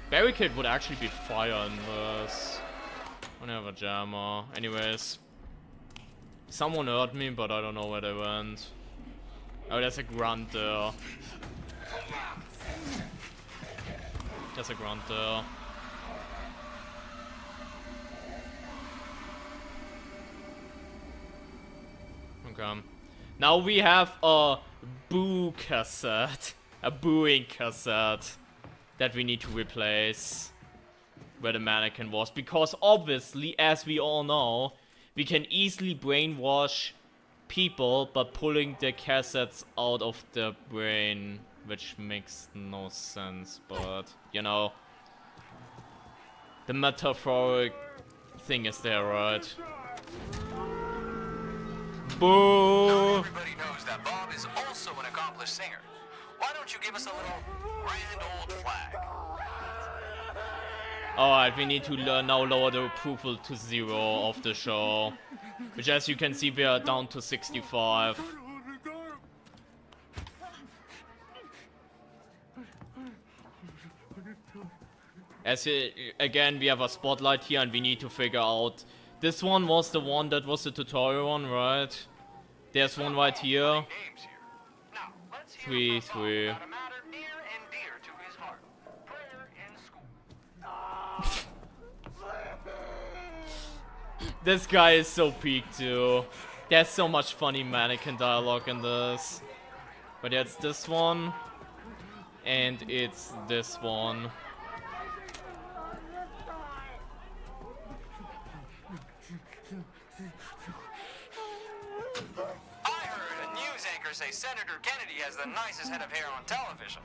Barricade would actually be fire in this. I don't have a jammer. Anyways. Someone heard me, but I don't know where they went. Oh, there's a grunt there. There's a grunt there. Okay. Now we have a boo cassette. A booing cassette. That we need to replace. Where the mannequin was. Because obviously, as we all know, we can easily brainwash people by pulling the cassettes out of the brain. Which makes no sense, but, you know. The metaphoric thing is there, right? Boo! Not everybody knows that Bob is also an accomplished singer. why don't you give us a little grand old flag? Alright, we need to now lower the approval to 0 of the show. Which, as you can see, we are down to 65. Again, we have a spotlight here and we need to figure out... This one was the one that was the tutorial one, right? There's one right here. 3, 3. This guy is so peak too. There's so much funny mannequin dialogue in this. But yeah, it's this one. And it's this one. Say Senator Kennedy has the nicest head of hair on television.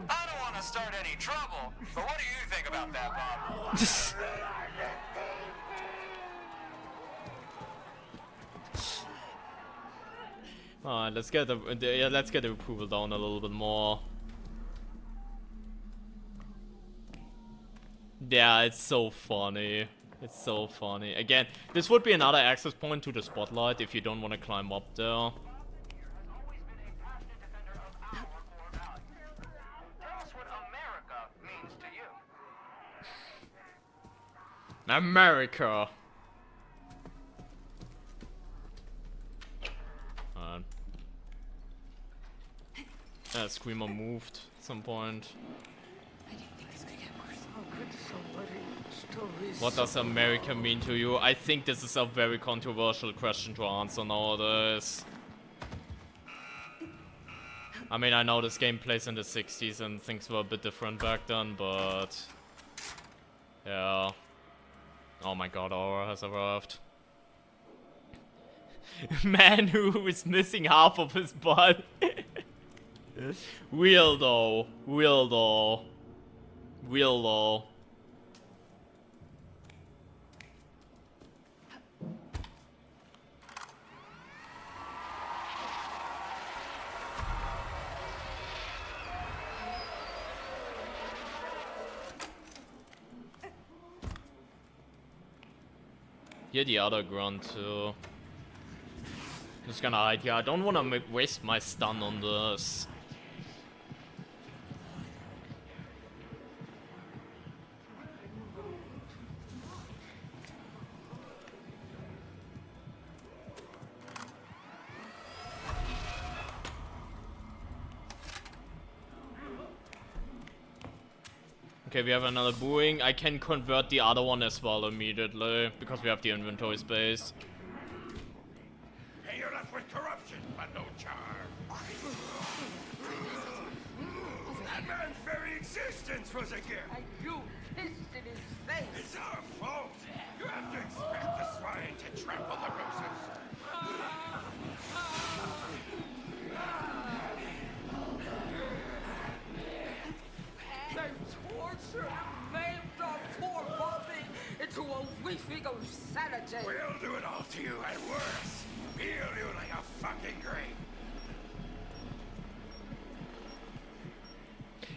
I don't want to start any trouble, but what do you think about that, Bob? Alright, let's get the approval down a little bit more. Yeah, it's so funny. It's so funny. Again, this would be another access point to the spotlight if you don't want to climb up there. America. Screamer moved at some point. What does America mean to you? I think this is a very controversial question to answer nowadays. I mean, I know this game plays in the 60s and things were a bit different back then, but... yeah. Oh my god, Aura has arrived. Man who is missing half of his butt. Weirdo. Weirdo. Weirdo. Here the other grunt too. Just gonna hide here. I don't wanna waste my stun on this. Okay, we have another booing. I can convert the other one as well immediately, because we have the inventory space. Hey, you're left with corruption, but no charm. That man's very existence was a gift. And you pissed in his face. It's our fault. You have to expect the swine to trample the roses. Maimed our poor Bobby into a weeping of sanity. We'll do it all to you and worse. Peel you like a fucking grape.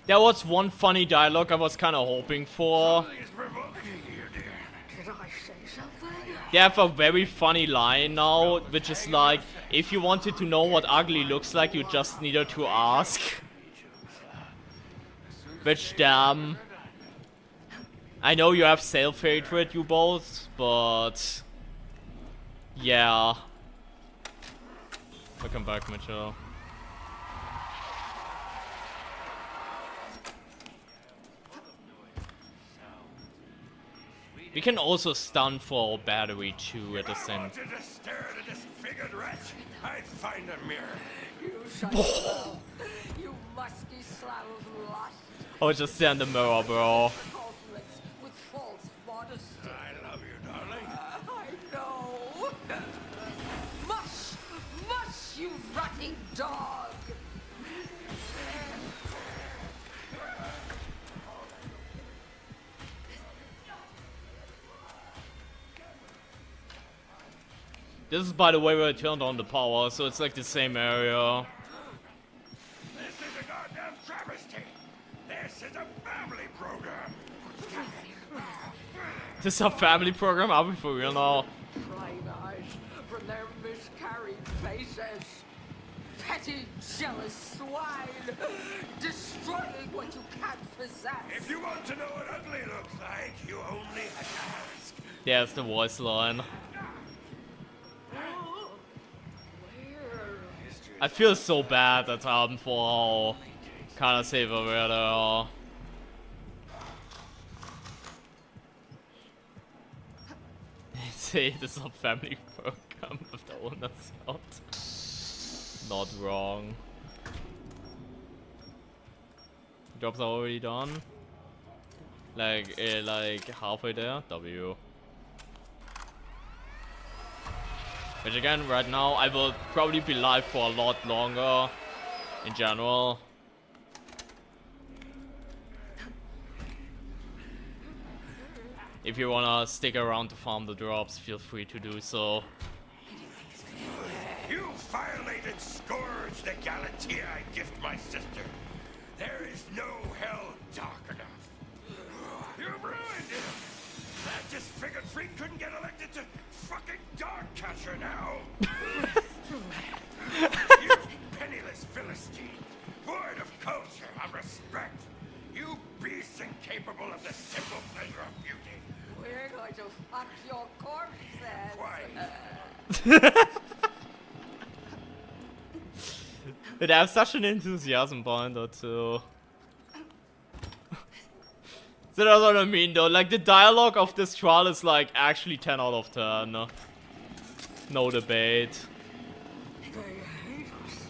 There was one funny dialogue I was kind of hoping for. Something is provoking you, dear. Did I say something? They have a very funny line now, which is like, if you wanted to know what ugly looks like, you just needed to ask. Which, damn. I know you have self-hatred, you both, but... yeah. Welcome back, Mitchell. We can also stun for battery too at the same. Wanted to stare at a disfigured wretch? I'd find a mirror. You shut up. You musky slab of lust. Oh, just stand in the mirror, bro. Conflicts with false modesty. I love you, darling. I know. Mush! Mush, you rotting dog! This is, by the way, where I turned on the power, so it's like the same area. This is a goddamn is a family program. This is a family program? Are we for real now? Crying eyes from their miscarried faces. Petty, jealous swine, destroying what you can't possess. If you want to know what ugly looks like, you only have to ask. There's the voice line. I feel so bad at for how kind of safe where they are. Say this is a family program with the owners out. Not wrong. Jobs are already done. Like halfway there. W. Which again, right now I will probably be live for a lot longer. In general. If you wanna stick around to farm the drops, feel free to do so. You violated scourge the Galatea I gift my sister. There is no hell dark enough. You've ruined it. That disfigured freak couldn't get elected to fucking Dark Catcher now. You penniless Philistine, void of culture and respect. You beast incapable of the simple pleasure of beauty. We're going to fuck your corpses. Why? They have such an enthusiasm behind that too. So that's what I mean though, like the dialogue of this trial is like actually 10 out of 10. No debate. They hate us.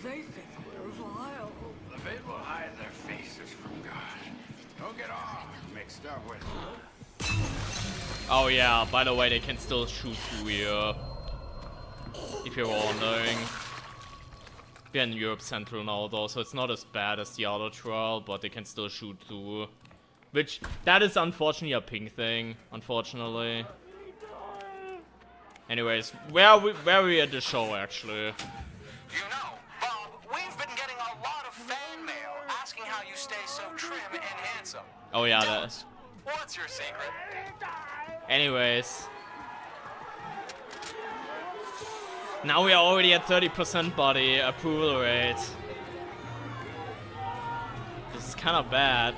They think we're vile. The Fate will hide their faces from God. Don't get all mixed up with. Oh yeah, by the way, they can still shoot through here. If you're wondering. We're in Europe Central now though, so it's not as bad as the other trial, but they can still shoot through. Which, that is unfortunately a ping thing, unfortunately. Anyways, where are we at the show actually? You know, Bob, we've been getting a lot of fan mail asking how you stay so trim and handsome. Oh yeah, Tell that. us, what's your secret? Anyways. Now we are already at 30% body approval rate. This is kind of bad.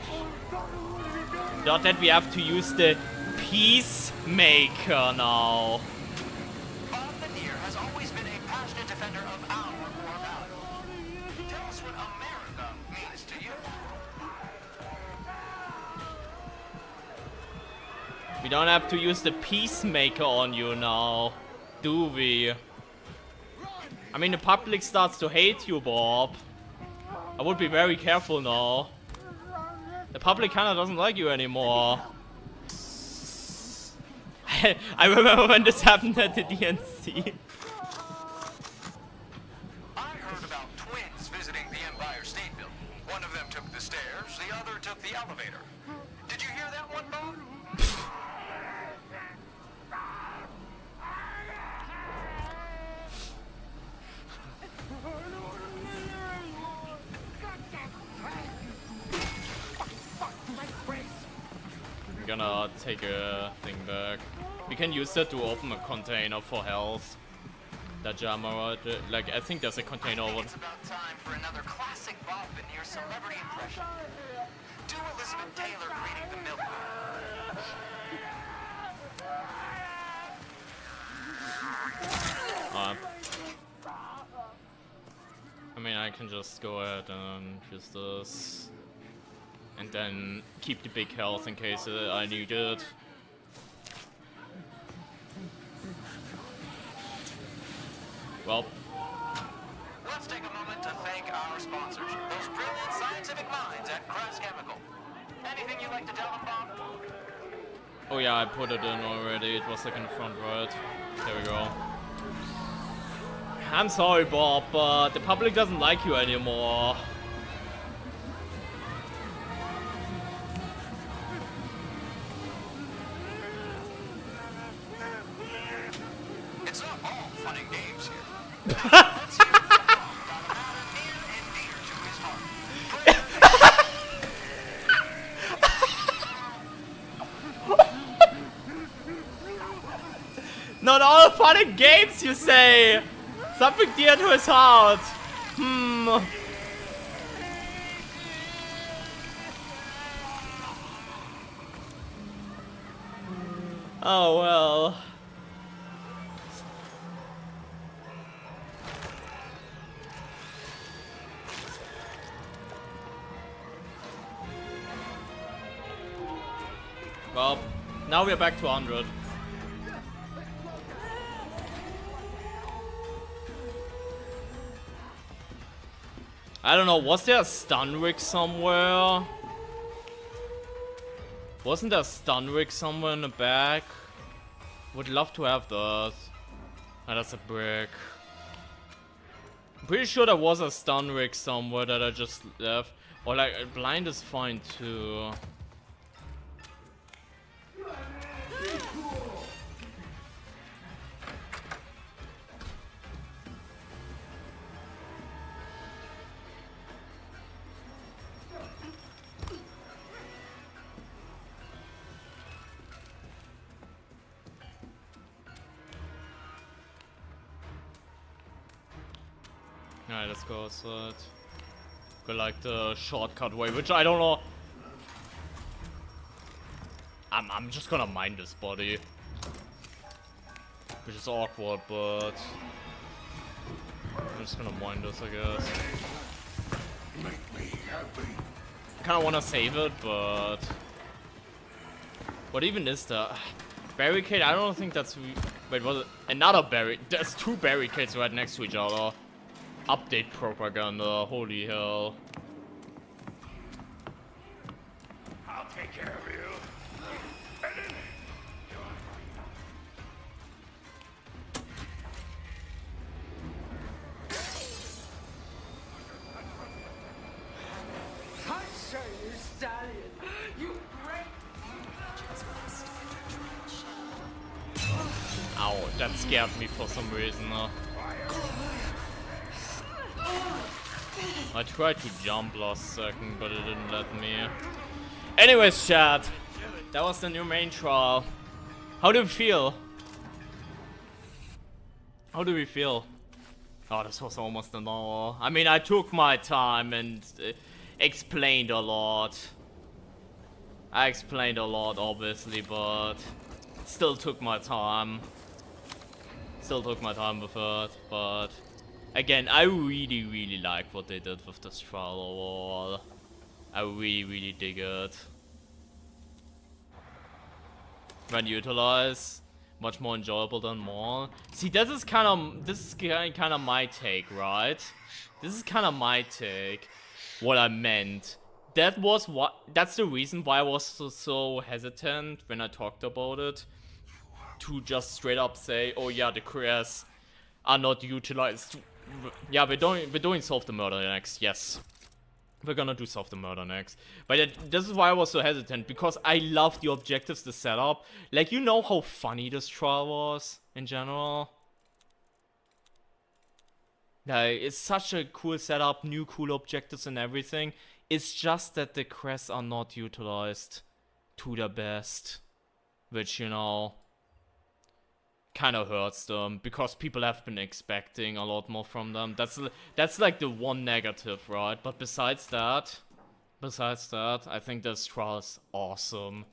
Not that we have to use the Peacemaker now. Bob the Near has always been a passionate defender of our core values. Tell us what America means to you. We don't have to use the Peacemaker on you now, do we? I mean, the public starts to hate you, Bob. I would be very careful now. The public kinda doesn't like you anymore. I remember when this happened at the DNC. I heard about twins visiting the Empire State Building. One of them took the stairs, the other took the elevator. Did you hear that one, Bob? I'm gonna take a thing back. We can use that to open a container for health. That jammer, right? Like, I think there's a container over. It's about time for another classic Bob Veneer celebrity impression. Do Elizabeth Taylor reading the milk. I mean, I can just go ahead and use this. And then keep the big health in case I need it. Well. Let's take a moment to thank our sponsors, those brilliant scientific minds at Kress Chemical. Anything you'd like to tell them, Bob? Oh yeah, I put it in already. It was like in the front right. There we go. I'm sorry, Bob, but the public doesn't like you anymore. It's not all fun and games here. Let's hear from Bob about a matter near and dear to his heart. Not all fun and games, you say. Something dear to his heart. Oh well. Well, now we're back to 100. I don't know, was there a stun rig somewhere? Wasn't there a stun rig somewhere in the back? Would love to have that. Oh, that's a brick. I'm pretty sure there was a stun rig somewhere that I just left. Or like, blind is fine too. Alright, let's go outside. Go like the shortcut way, which I don't know. I'm just gonna mine this body. Which is awkward, but I'm just gonna mine this, I guess. Make me happy. I kinda wanna save it, but what even is that? Barricade? I don't think that's... Wait, was it? Another barricade? There's two barricades right next to each other. Update propaganda, holy hell. I'll take care of you. I say you stallion. You great. Ow, that scared me for some reason. I tried to jump last second, but it didn't let me. Anyways, chat, that was the new main trial. How do we feel? How do we feel? Oh, this was almost an hour. I mean, I took my time and explained a lot. I explained a lot, obviously, but still took my time. Still took my time with it, but again, I really like what they did with this trial overall. I really dig it. When utilized, much more enjoyable than more. See, this is kind of my take, right? This is kind of my take. What I meant. That's the reason why I was so hesitant when I talked about it. To just straight up say, oh yeah, the Kress are not utilized. Yeah, we're doing solve the murder next. Yes, we're gonna do solve the murder next. But this is why I was so hesitant, because I love the objectives, the setup. Like, you know how funny this trial was in general. Like, it's such a cool setup, new cool objectives and everything. It's just that the Kress are not utilized to their best, which, you know, kind of hurts them, because people have been expecting a lot more from them. That's like the one negative, right? But besides that, I think this trial is awesome.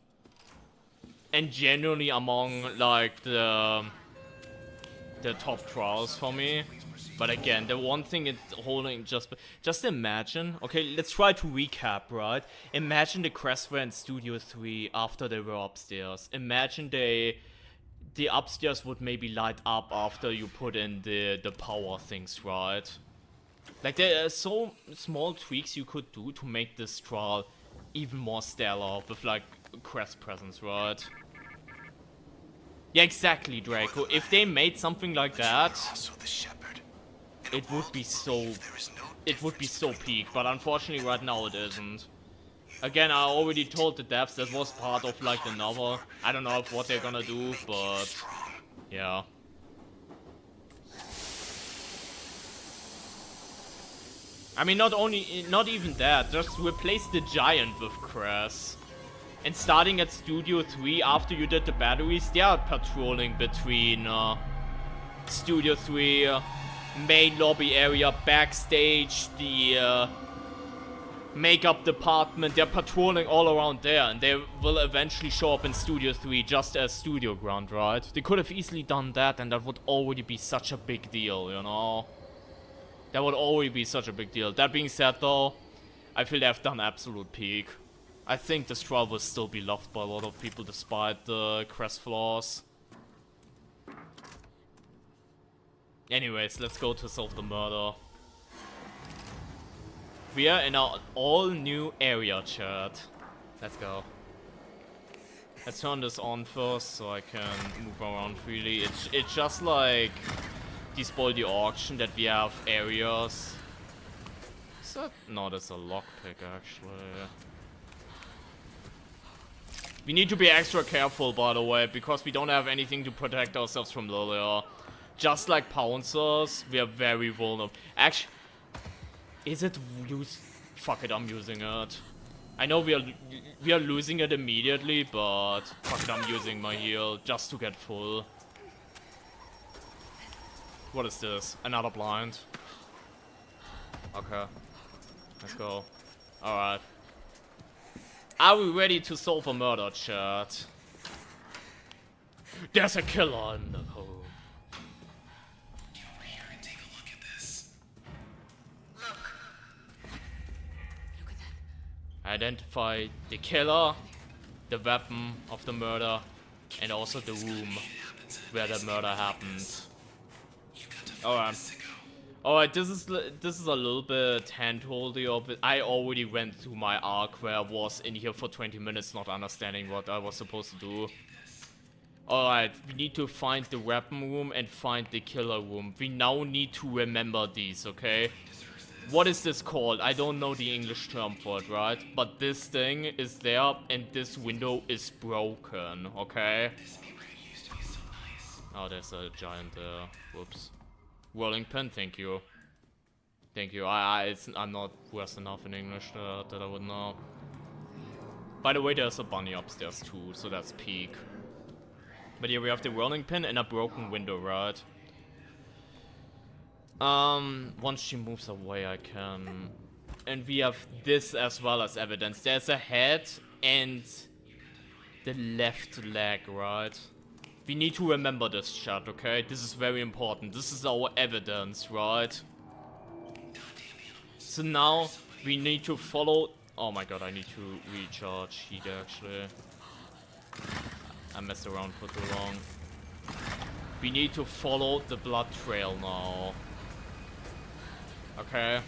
And genuinely among like the top trials for me. But again, the one thing it's holding, just imagine, okay, let's try to recap, right? Imagine the Kress were in Studio 3 after they were upstairs. Imagine the upstairs would maybe light up after you put in the power things, right? Like, there are so small tweaks you could do to make this trial even more stellar with like Kress presence, right? Yeah, exactly, Draco. If they made something like that, it would be so peak, but unfortunately right now it isn't. Again, I already told the devs that was part of like the novel. I don't know what they're gonna do, but yeah. I mean, not even that, just replace the giant with Kress. And starting at Studio 3, after you did the batteries, they are patrolling between Studio 3, main lobby area, backstage, the makeup department. They're patrolling all around there, and they will eventually show up in Studio 3 just as Studio Ground, right? They could have easily done that, and that would already be such a big deal, you know? That would already be such a big deal. That being said, though, I feel they have done absolute peak. I think this trial will still be loved by a lot of people despite the Kress flaws. Anyways, let's go to solve the murder. We are in our all-new area, chat. Let's go. Let's turn this on first so I can move around freely. It's just like despoil the auction that we have areas. Is that? No, that's a lockpick actually. We need to be extra careful, by the way, because we don't have anything to protect ourselves from Lilia. Just like Pouncers, we are very vulnerable. Actually, is it use? Fuck it, I'm using it. I know we are losing it immediately, but fuck it, I'm using my heal just to get full. What is this? Another blind? Okay, let's go. All right. Are we ready to solve a murder, chat? There's a killer in the home. Get over here and take a look at this. Look. Look at that. Identify the killer, the weapon of the murder, and also the room where the murder happened. Alright. Alright, this is a little bit hand-holdy of it. I already went through my arc where I was in here for 20 minutes not understanding what I was supposed to do. Alright, we need to find the weapon room and find the killer room. We now need to remember these, okay? What is this called? I don't know the English term for it, right? But this thing is there and this window is broken, okay? Oh, there's a giant there. Whoops. Rolling pin, thank you. Thank you. I'm not worse enough in English that I would know. By the way, there's a bunny upstairs too, so that's peak. But here we have the rolling pin and a broken window, right? Once she moves away, I can... And we have this as well as evidence. There's a head and the left leg, right? We need to remember this, chat, okay? This is very important. This is our evidence, right? So now we need to follow... Oh my god, I need to recharge heat, actually. I messed around for too long. We need to follow the blood trail now. Okay.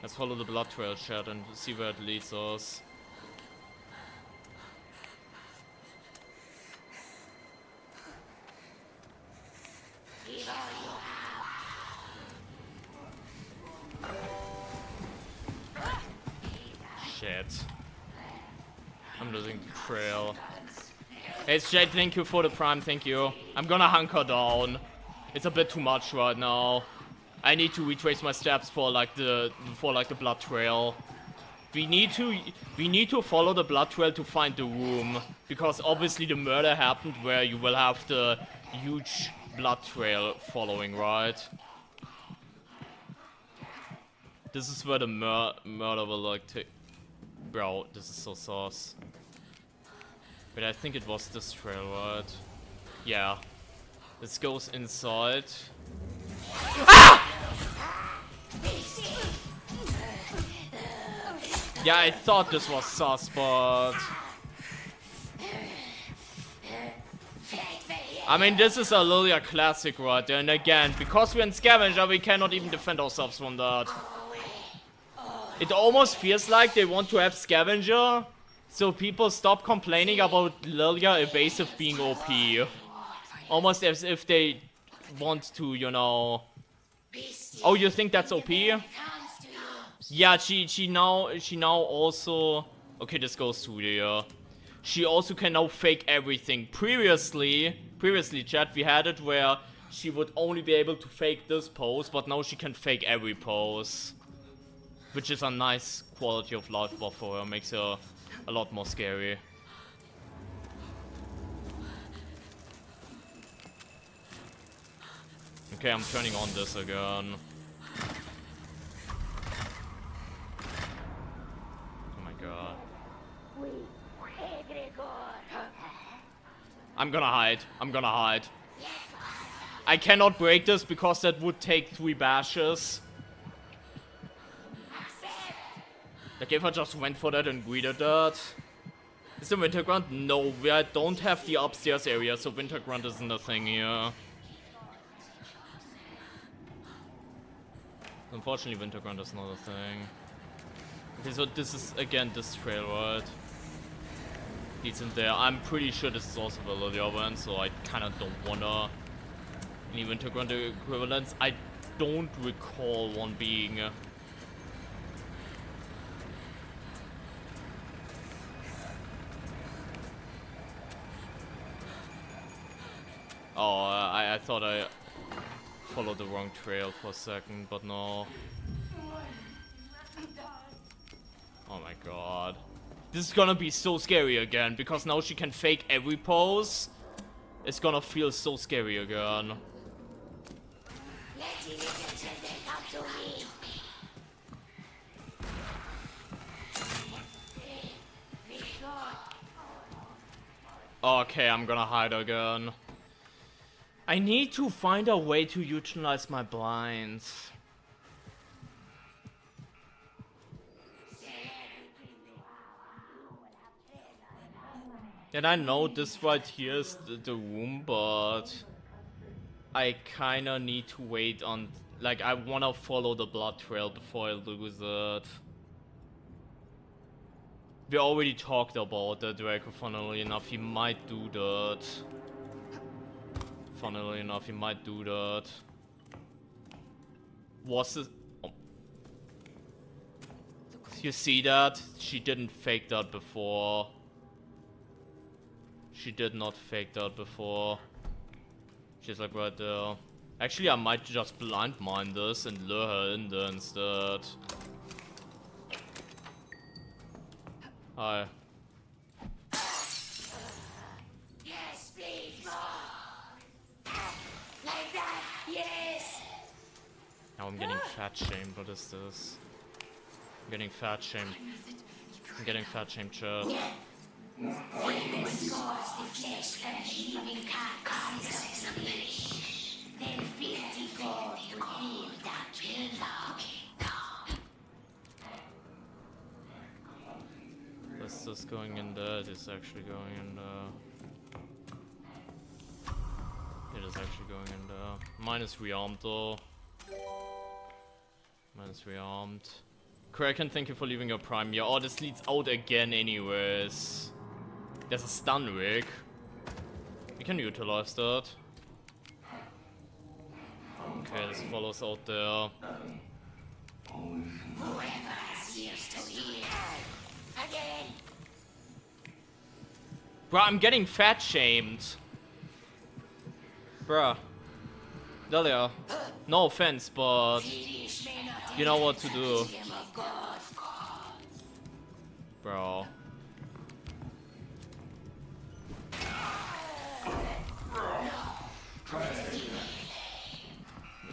Let's follow the blood trail, chat, and see where it leads us. Shit. I'm losing the trail. Hey, Jade, thank you for the prime, thank you. I'm gonna hunker down. It's a bit too much right now. I need to retrace my steps for like the blood trail. We need to follow the blood trail to find the room, because obviously the murder happened where you will have the huge blood trail following, right? This is where the murder will like take. Bro, this is so sauce. But I think it was this trail, right? Yeah. This goes inside. Ah! Yeah, I thought this was sus, but... I mean, this is a Lilia classic, right? And again, because we're in Scavenger, we cannot even defend ourselves from that. It almost feels like they want to have Scavenger, so people stop complaining about Lilia evasive being OP. Almost as if they want to, you know... Oh, you think that's OP? Yeah, she now also... Okay, this goes to the... She also can now fake everything. Previously, chat, we had it where she would only be able to fake this pose, but now she can fake every pose. which is a nice quality of life buff for her, makes her a lot more scary. Okay, I'm turning on this again. Oh my god. I'm gonna hide. I'm gonna hide. I cannot break this because that would take 3 bashes. Like if I just went for that and greeted that. Is the Winter Grunt? No, we don't have the upstairs area, so Winter Grunt isn't a thing here. Unfortunately, Winter Grunt is not a thing. Okay, so this is, again, this trail, right? Leads in there. I'm pretty sure this is also the other one, so I kinda don't wanna any Winter Grunt equivalents. I don't recall one being... Oh, I thought I followed the wrong trail for a second, but no. Oh my god. This is gonna be so scary again, because now she can fake every pose. It's gonna feel so scary again. Okay, I'm gonna hide again. I need to find a way to utilize my blinds. And I know this right here is the room, but I kinda need to wait on... Like, I wanna follow the blood trail before I lose it. We already talked about that, Draco, funnily enough. He might do that. Funnily enough, he might do that. Was it... Oh. You see that? She didn't fake that before. She did not fake that before. She's like right there. Actually, I might just blind mine this and lure her in there instead. Hi. Yes, please, more. Like that, yes. Now I'm getting fat shamed. What is this? I'm getting fat shamed. I'm getting fat shamed, chat. This is going in there. It is actually going in there. It is actually going in there. Mine is rearmed though. Mine is rearmed. Kraken, thank you for leaving your prime. Yeah, oh, this leads out again anyways. There's a stun rig. We can utilize that. Okay, this follows out there. Bruh, I'm getting fat shamed. Bruh. Delia. No offense, but you know what to do. Bro.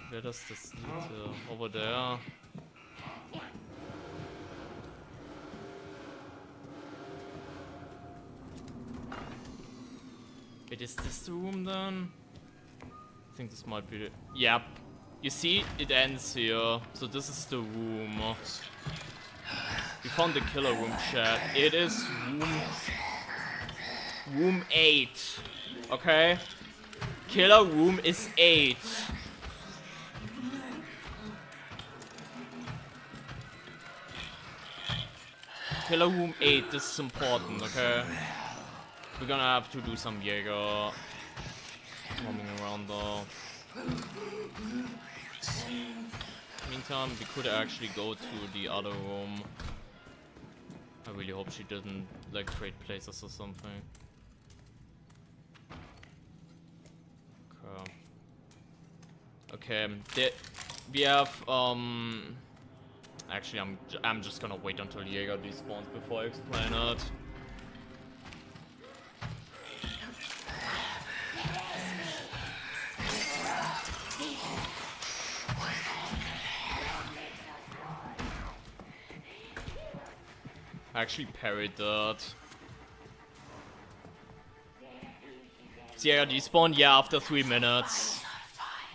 Where does this lead to? Over there. Wait, is this the room then? I think this might be the... Yep. You see, it ends here. So this is the room. We found the killer room, chat. It is room 8. Okay? Killer room is 8. Killer room 8, this is important, okay? We're gonna have to do some Jaeger roaming around though. Meantime, we could actually go to the other room. I really hope she didn't like trade places or something. Okay, we have Actually, I'm just gonna wait until Jaeger despawns before I explain it. I actually parried that. Jaeger despawn? Yeah, after 3 minutes.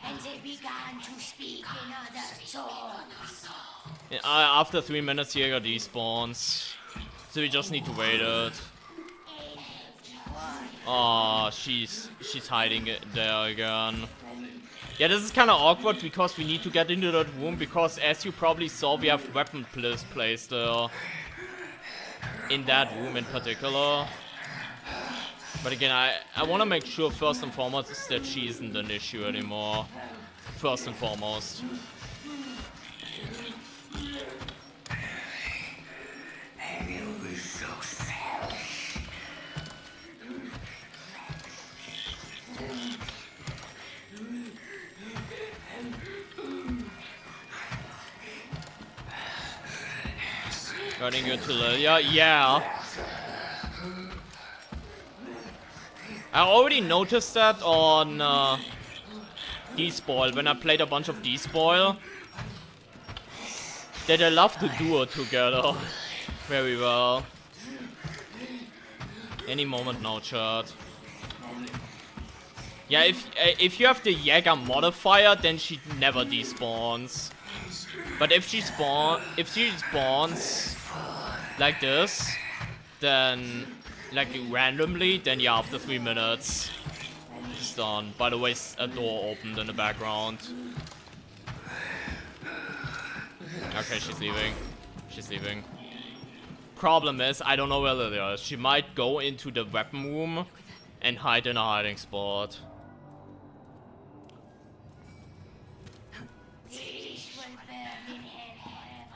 And they began to speak in other songs. Yeah, after 3 minutes, Jaeger despawns. So we just need to wait it. Oh, she's hiding it there again. Yeah, this is kind of awkward because we need to get into that room because, as you probably saw, we have weapon placed there. In that room in particular. But again, I want to make sure first and foremost that she isn't an issue anymore. First and foremost. Running into Lilia, yeah. I already noticed that on Despoil, when I played a bunch of Despoil, that they love to duo together very well. Any moment now, chat. Yeah, if you have the Jäger modifier, then she never despawns. But if she spawns like this, then like randomly, then yeah, after 3 minutes, it's done. By the way, a door opened in the background. Okay, she's leaving. She's leaving. Problem is, I don't know where they are. She might go into the weapon room and hide in a hiding spot.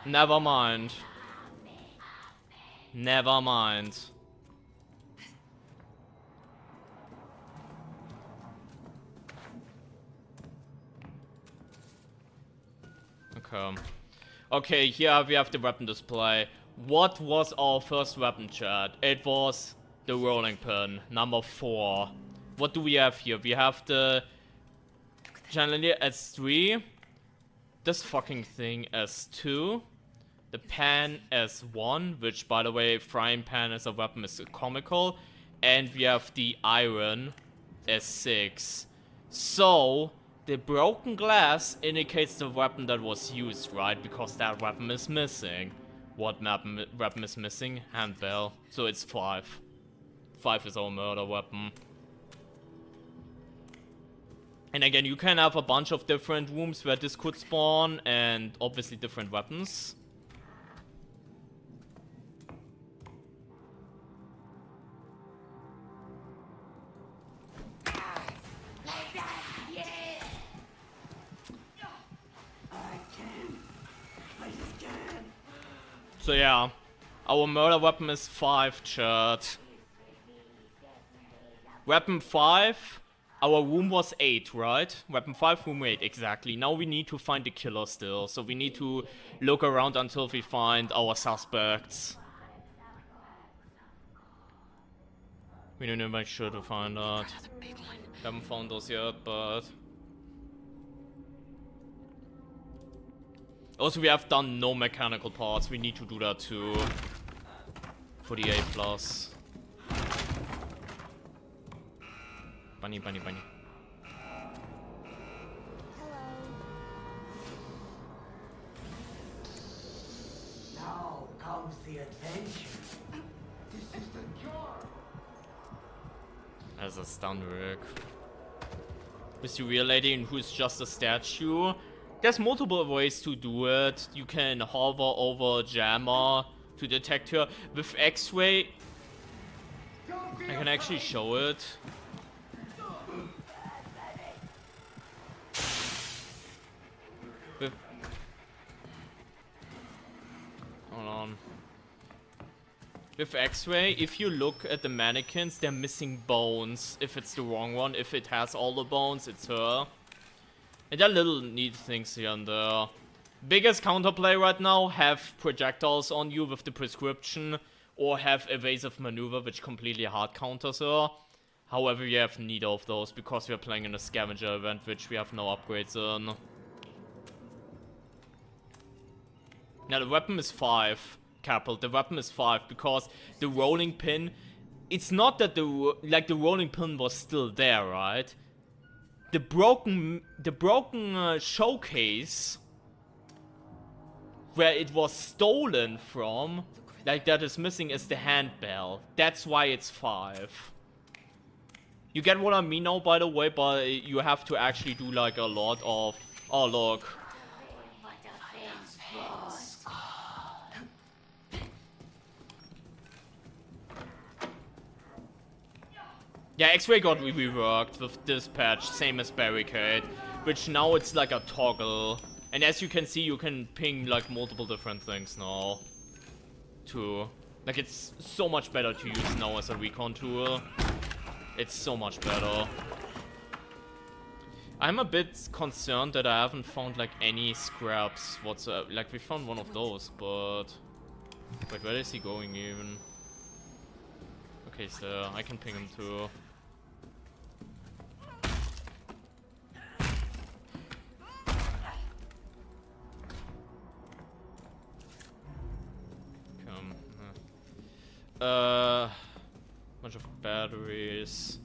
Never mind. Never mind. Okay. Okay, here we have the weapon display. What was our first weapon, chat? It was the rolling pin, number 4. What do we have here? We have the chandelier S3. This fucking thing S2. The pan S1, which by the way, frying pan as a weapon is comical. And we have the iron S6. So, the broken glass indicates the weapon that was used, right? Because that weapon is missing. What weapon is missing? Handbell. So it's 5. 5 is our murder weapon. And again, you can have a bunch of different rooms where this could spawn, and obviously different weapons. So yeah, our murder weapon is 5, chat. Weapon 5, our room was 8, right? Weapon 5, room 8, exactly. Now we need to find the killer still, so we need to look around until we find our suspects. We need to make sure to find that. Haven't found those yet, but... Also, we have done no mechanical parts. We need to do that too. For the A+. Bunny, bunny, bunny. Now comes the adventure. This is the jar. As a stun rig. With the real lady and who's just a statue. There's multiple ways to do it. You can hover over Jammer to detect her. With Xray, I can actually show it. Hold on. With Xray, if you look at the mannequins, they're missing bones. If it's the wrong one, if it has all the bones, it's her. And there are little neat things here and there. Biggest counterplay right now, have projectiles on you with the prescription, or have evasive maneuver, which completely hard counters her. However, you have neither of those, because we are playing in a scavenger event, which we have no upgrades in. Now, the weapon is 5, Carpel. The weapon is 5, because the rolling pin... It's not that the rolling pin was still there, right? The broken showcase where it was stolen from, like that is missing, is the handbell. That's why it's 5. You get what I mean now, by the way, but you have to actually do like a lot of... Oh, look. Yeah, Xray got reworked with dispatch, same as Barricade, which now it's like a toggle. And as you can see, you can ping like multiple different things now. Too. Like, it's so much better to use now as a recon tool. It's so much better. I'm a bit concerned that I haven't found like any scraps whatsoever. Like, we found one of those, but... Wait, where is he going even? Okay, he's there. I can ping him too. Bunch of batteries.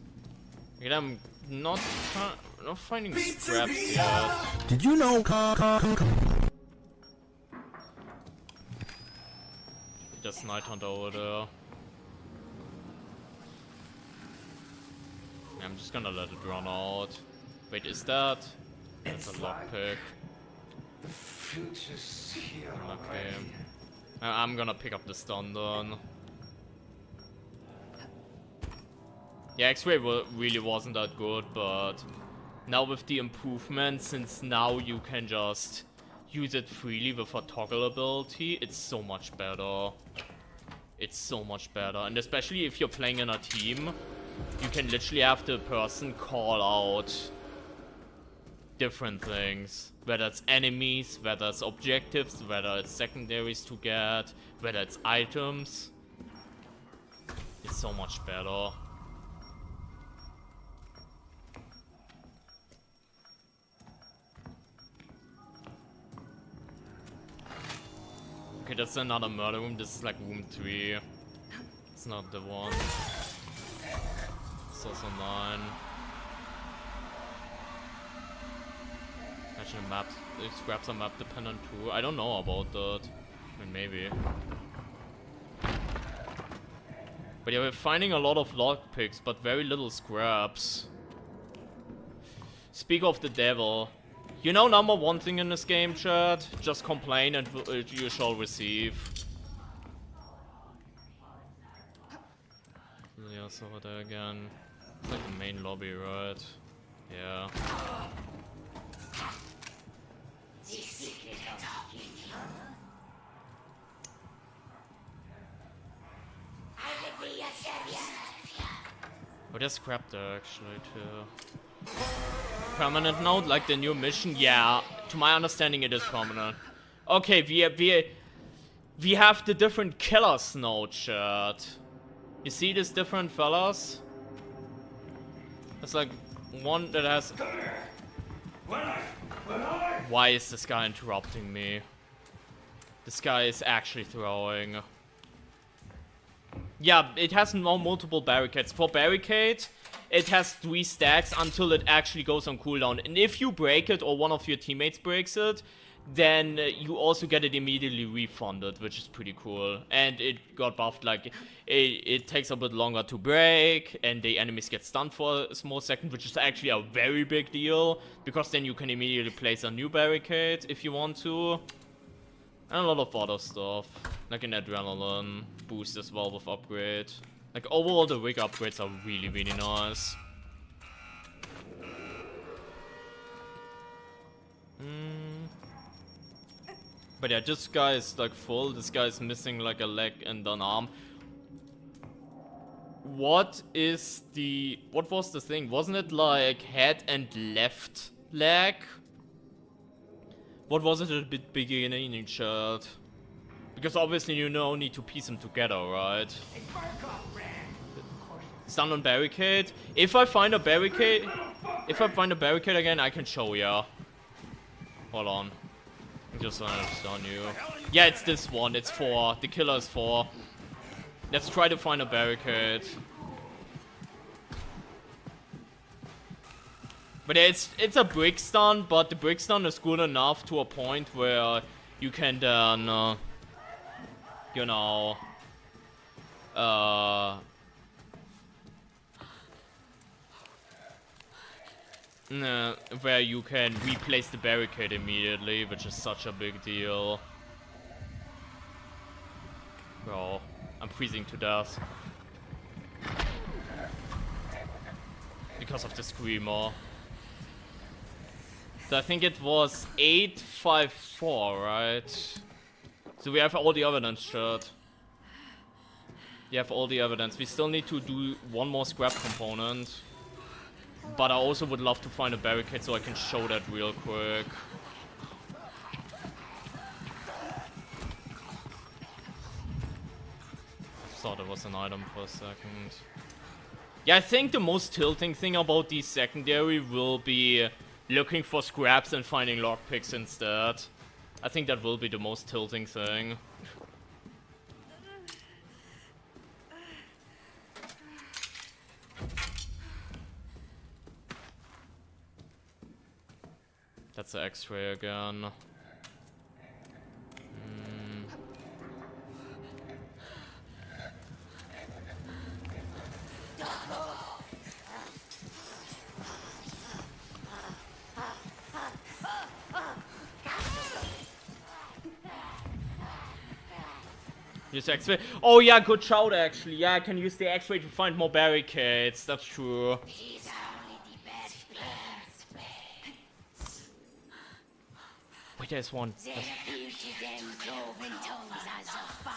Again, I'm not finding scraps yet. Did you know? Just night hunt over there. I'm just gonna let it run out. Wait, is that? That's a lockpick. The future's here Okay. I'm gonna pick up the stun then. Yeah, Xray really wasn't that good, but now with the improvements, since now you can just use it freely with a toggle ability, it's so much better. It's so much better. And especially if you're playing in a team, you can literally have the person call out different things. Whether it's enemies, whether it's objectives, whether it's secondaries to get, whether it's items. It's so much better. Okay, that's another murder room. This is like room 3. It's not the one. It's also 9. Actually, map. Scraps are map dependent too. I don't know about that. I mean, maybe. But yeah, we're finding a lot of lockpicks, but very little scraps. Speak of the devil. You know, number one thing in this game, chat? Just complain and you shall receive. Yes, over there again. It's like the main lobby, right? Yeah. Oh, there's scrap there actually too. Permanent node, like the new mission? Yeah, to my understanding it is permanent. Okay, we have the different killers node, chat. You see these different fellas? It's like one that has... Why is this guy interrupting me? This guy is actually throwing. Yeah, it has now multiple barricades. For barricade, it has 3 stacks until it actually goes on cooldown. And if you break it or one of your teammates breaks it, then you also get it immediately refunded, which is pretty cool. And it got buffed, like, it takes a bit longer to break, and the enemies get stunned for a small second, which is actually a very big deal, because then you can immediately place a new barricade if you want to. And a lot of other stuff, like an adrenaline boost as well with upgrade. Like, overall the rig upgrades are really, really nice. But yeah, this guy is like full. This guy is missing like a leg and an arm. What was the thing? Wasn't it like head and left leg? What was it at the beginning in chat? Because obviously you know need to piece them together, right? Stun on barricade. If I find a barricade again, I can show ya. Hold on. I'm just gonna stun you. Yeah, it's this one. It's 4. The killer is 4. Let's try to find a barricade. But it's a brick stun, but the brick stun is good enough to a point where you can then, you know, where you can replace the barricade immediately, which is such a big deal. Bro, I'm freezing to death. Because of the screamer. So I think it was 854, right? So we have all the evidence, chat. We have all the evidence. We still need to do one more scrap component. But I also would love to find a barricade so I can show that real quick. Thought it was an item for a second. Yeah, I think the most tilting thing about these secondary will be looking for scraps and finding lockpicks instead. I think that will be the most tilting thing. That's the X-ray again. Use X-ray. Oh yeah, good shout actually. Yeah, I can use the X-ray to find more barricades. That's true. These are only the best plans. Wait, there's one. There appeared to them cloven tongues as of fire,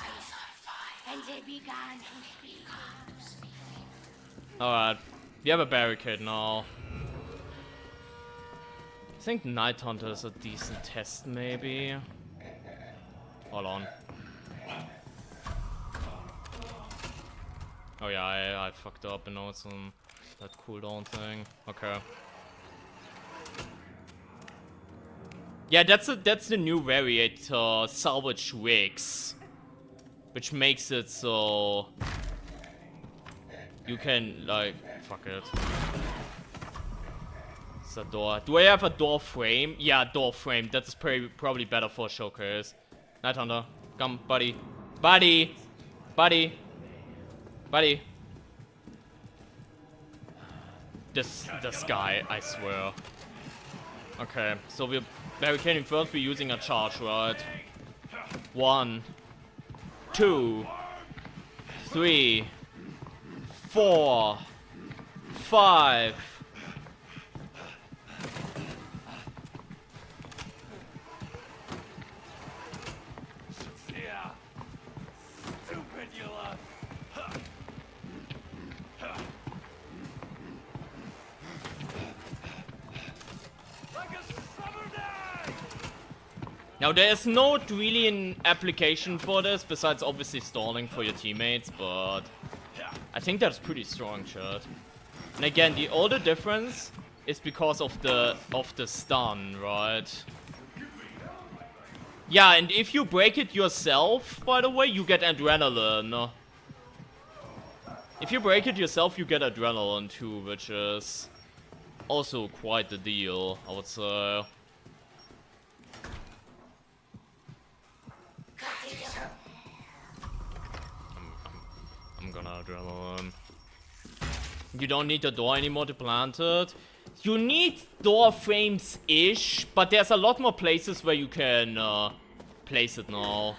and they began to speak. Alright, we have a barricade now. I think Night Hunter is a decent test, maybe. Hold on. Oh yeah, I fucked up and now it's on that cooldown thing. Okay. Yeah, that's the new variator, Salvage Rigs. Which makes it so you can like fuck it. It's a door. Do I have a door frame? Yeah, door frame. That's probably better for a showcase. Night Hunter, come, buddy. Buddy! Buddy! Buddy. This guy, I swear. Okay, so we're barricading first, we're using a charge, right? 1, 2, 3, 4, 5. Now there's not really an application for this, besides obviously stalling for your teammates, but I think that's pretty strong, chat. And again, the only difference is because of the stun, right? Yeah, and if you break it yourself, by the way, you get adrenaline. If you break it yourself, you get adrenaline too, which is also quite the deal, I would say. I'm gonna adrenaline. You don't need the door anymore to plant it. You need door frames-ish, but there's a lot more places where you can place it now.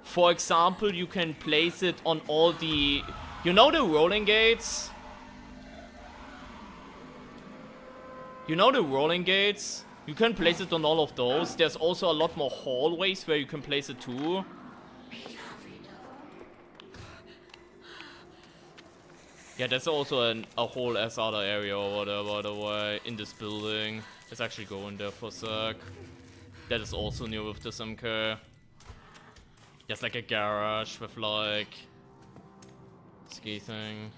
For example, you can place it on all the... You know the rolling gates? You know the rolling gates? You can place it on all of those. There's also a lot more hallways where you can place it too. Yeah, there's also a whole ass other area or whatever, by the way, in this building. Let's actually go in there for a sec. That is also new with this MK. There's like a garage with like ski thing.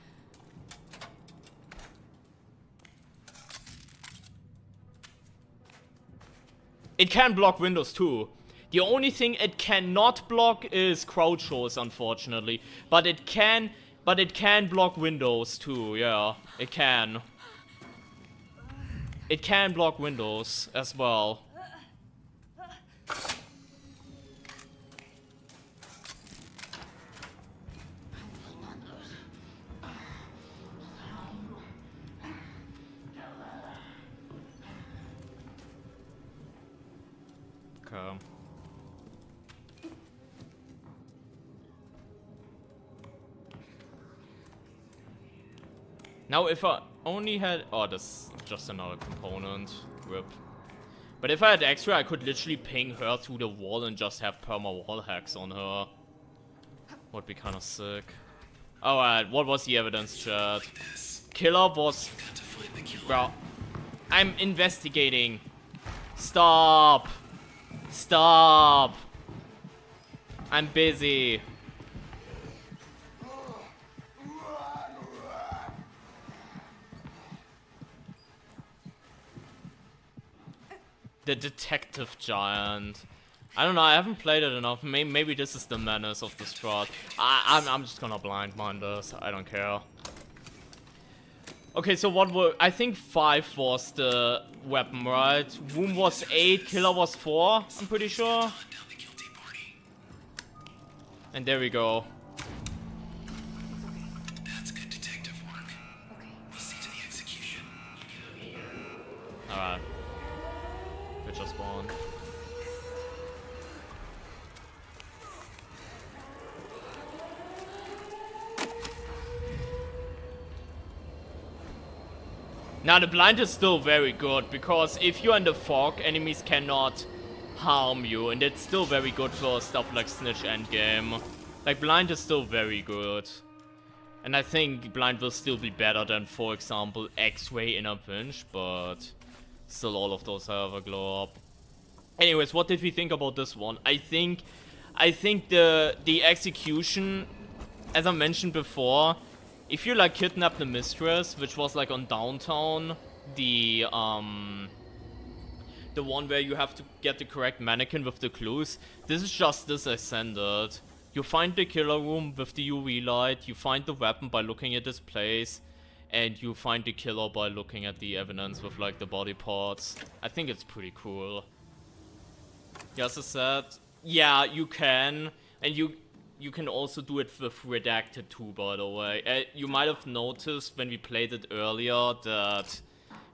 It can block windows too. The only thing it cannot block is crowd shows, unfortunately. But it can block windows too, yeah. It can. It can block windows as well. Okay. Now if I only had... Oh, that's just another component. Rip. But if I had Xray, I could literally ping her through the wall and just have perma wall hacks on her. Would be kind of sick. Alright, what was the evidence, chat? Killer was... Bro, I'm investigating. Stop. Stop. I'm busy. The detective giant. I don't know, I haven't played it enough. Maybe this is the menace of the strat. I'm just gonna blind mine this. I don't care. Okay, so what were... I think 5 was the weapon, right? Womb was 8, killer was 4, I'm pretty sure. And there we go. That's good detective work. We'll see to the execution. Alright. Good just spawned. Now the blind is still very good, because if you're in the fog, enemies cannot harm you, and it's still very good for stuff like Snitch endgame. Like, blind is still very good. And I think blind will still be better than, for example, Xray in a pinch, but still all of those have a glow up. Anyways, what did we think about this one? I think the execution, as I mentioned before, if you like kidnap the mistress, which was like on downtown, the one where you have to get the correct mannequin with the clues, this is just this ascended. You find the killer room with the UV light, you find the weapon by looking at this place, and you find the killer by looking at the evidence with like the body parts. I think it's pretty cool. Yes, I said, yeah, you can, and you can also do it with redacted too, by the way. You might have noticed when we played it earlier that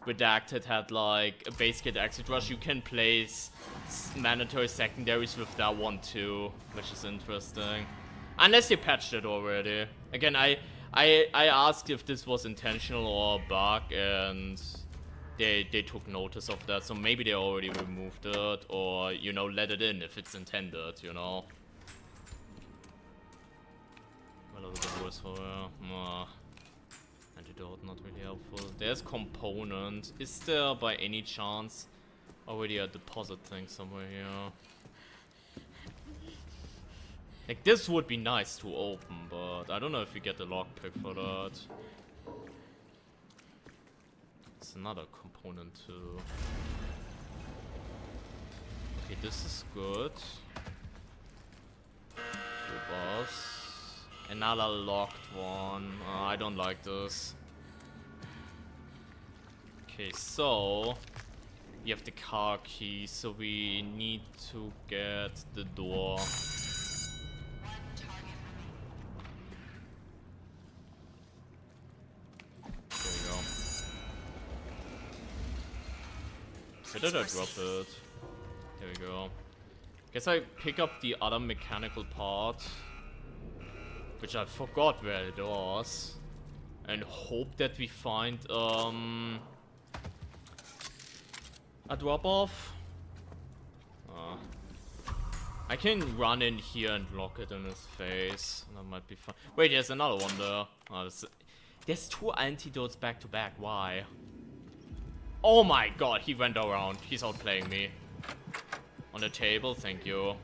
redacted had like a base kit exit rush. You can place mandatory secondaries with that one too, which is interesting. Unless they patched it already. Again, I asked if this was intentional or a bug, and they took notice of that. So maybe they already removed it, or, you know, let it in if it's intended, you know. A little bit worse for her. Antidote, not really helpful. There's component. Is there by any chance already a deposit thing somewhere here? Like, this would be nice to open, but I don't know if we get the lockpick for that. It's another component too. Okay, this is good. Good boss. Another locked one. I don't like this. Okay, so we have the car key, so we need to get the door. There we go. Where did I drop it? There we go. Guess I pick up the other mechanical part, which I forgot where it was, and hope that we find a drop-off. I can run in here and lock it in his face. That might be fun. Wait, there's another one there. There's 2 antidotes back to back. Why? Oh my god, he went around. He's outplaying me. On the table, thank you.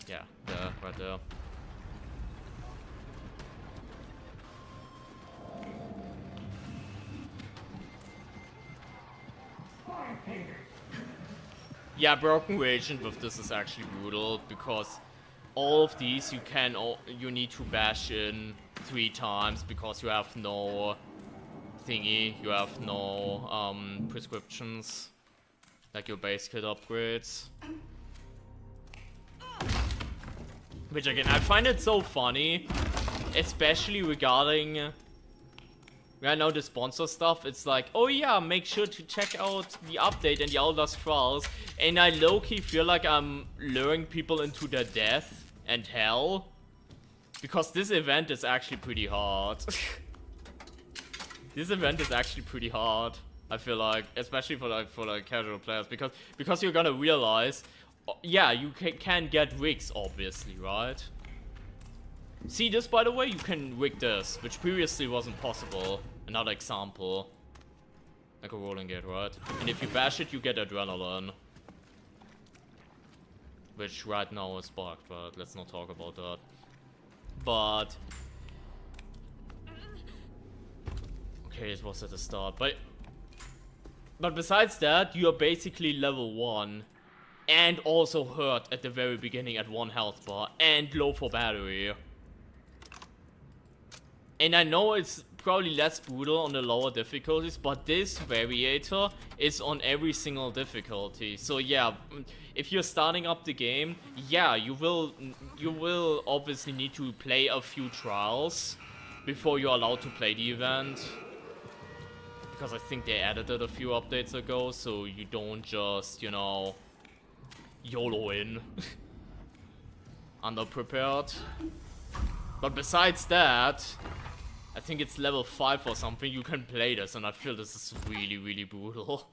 Yeah, there, right there. Yeah, broken reagent with this is actually brutal because all of these you need to bash in 3 times because you have no thingy, you have no prescriptions, like your base kit upgrades. Which again, I find it so funny, especially regarding, I know the sponsor stuff. It's like, oh yeah, make sure to check out the update and the Outlast Trials, and I low-key feel like I'm luring people into their death and hell, because this event is actually pretty hard. This event is actually pretty hard, I feel like, especially for like casual players, because you're gonna realize, yeah, you can get rigs, obviously, right? See this, by the way, you can rig this, which previously wasn't possible. Another example, like a rolling gate, right? And if you bash it, you get adrenaline, which right now is bugged, but let's not talk about that. But okay, it was at the start, but besides that, you are basically level 1 and also hurt at the very beginning at 1 health bar and low for battery. And I know it's probably less brutal on the lower difficulties, but this variator is on every single difficulty. So yeah, if you're starting up the game, yeah, you will obviously need to play a few trials before you're allowed to play the event. Because I think they added it a few updates ago, so you don't just, you know, YOLO in. Underprepared. But besides that, I think it's level 5 or something, you can play this, and I feel this is really, really brutal.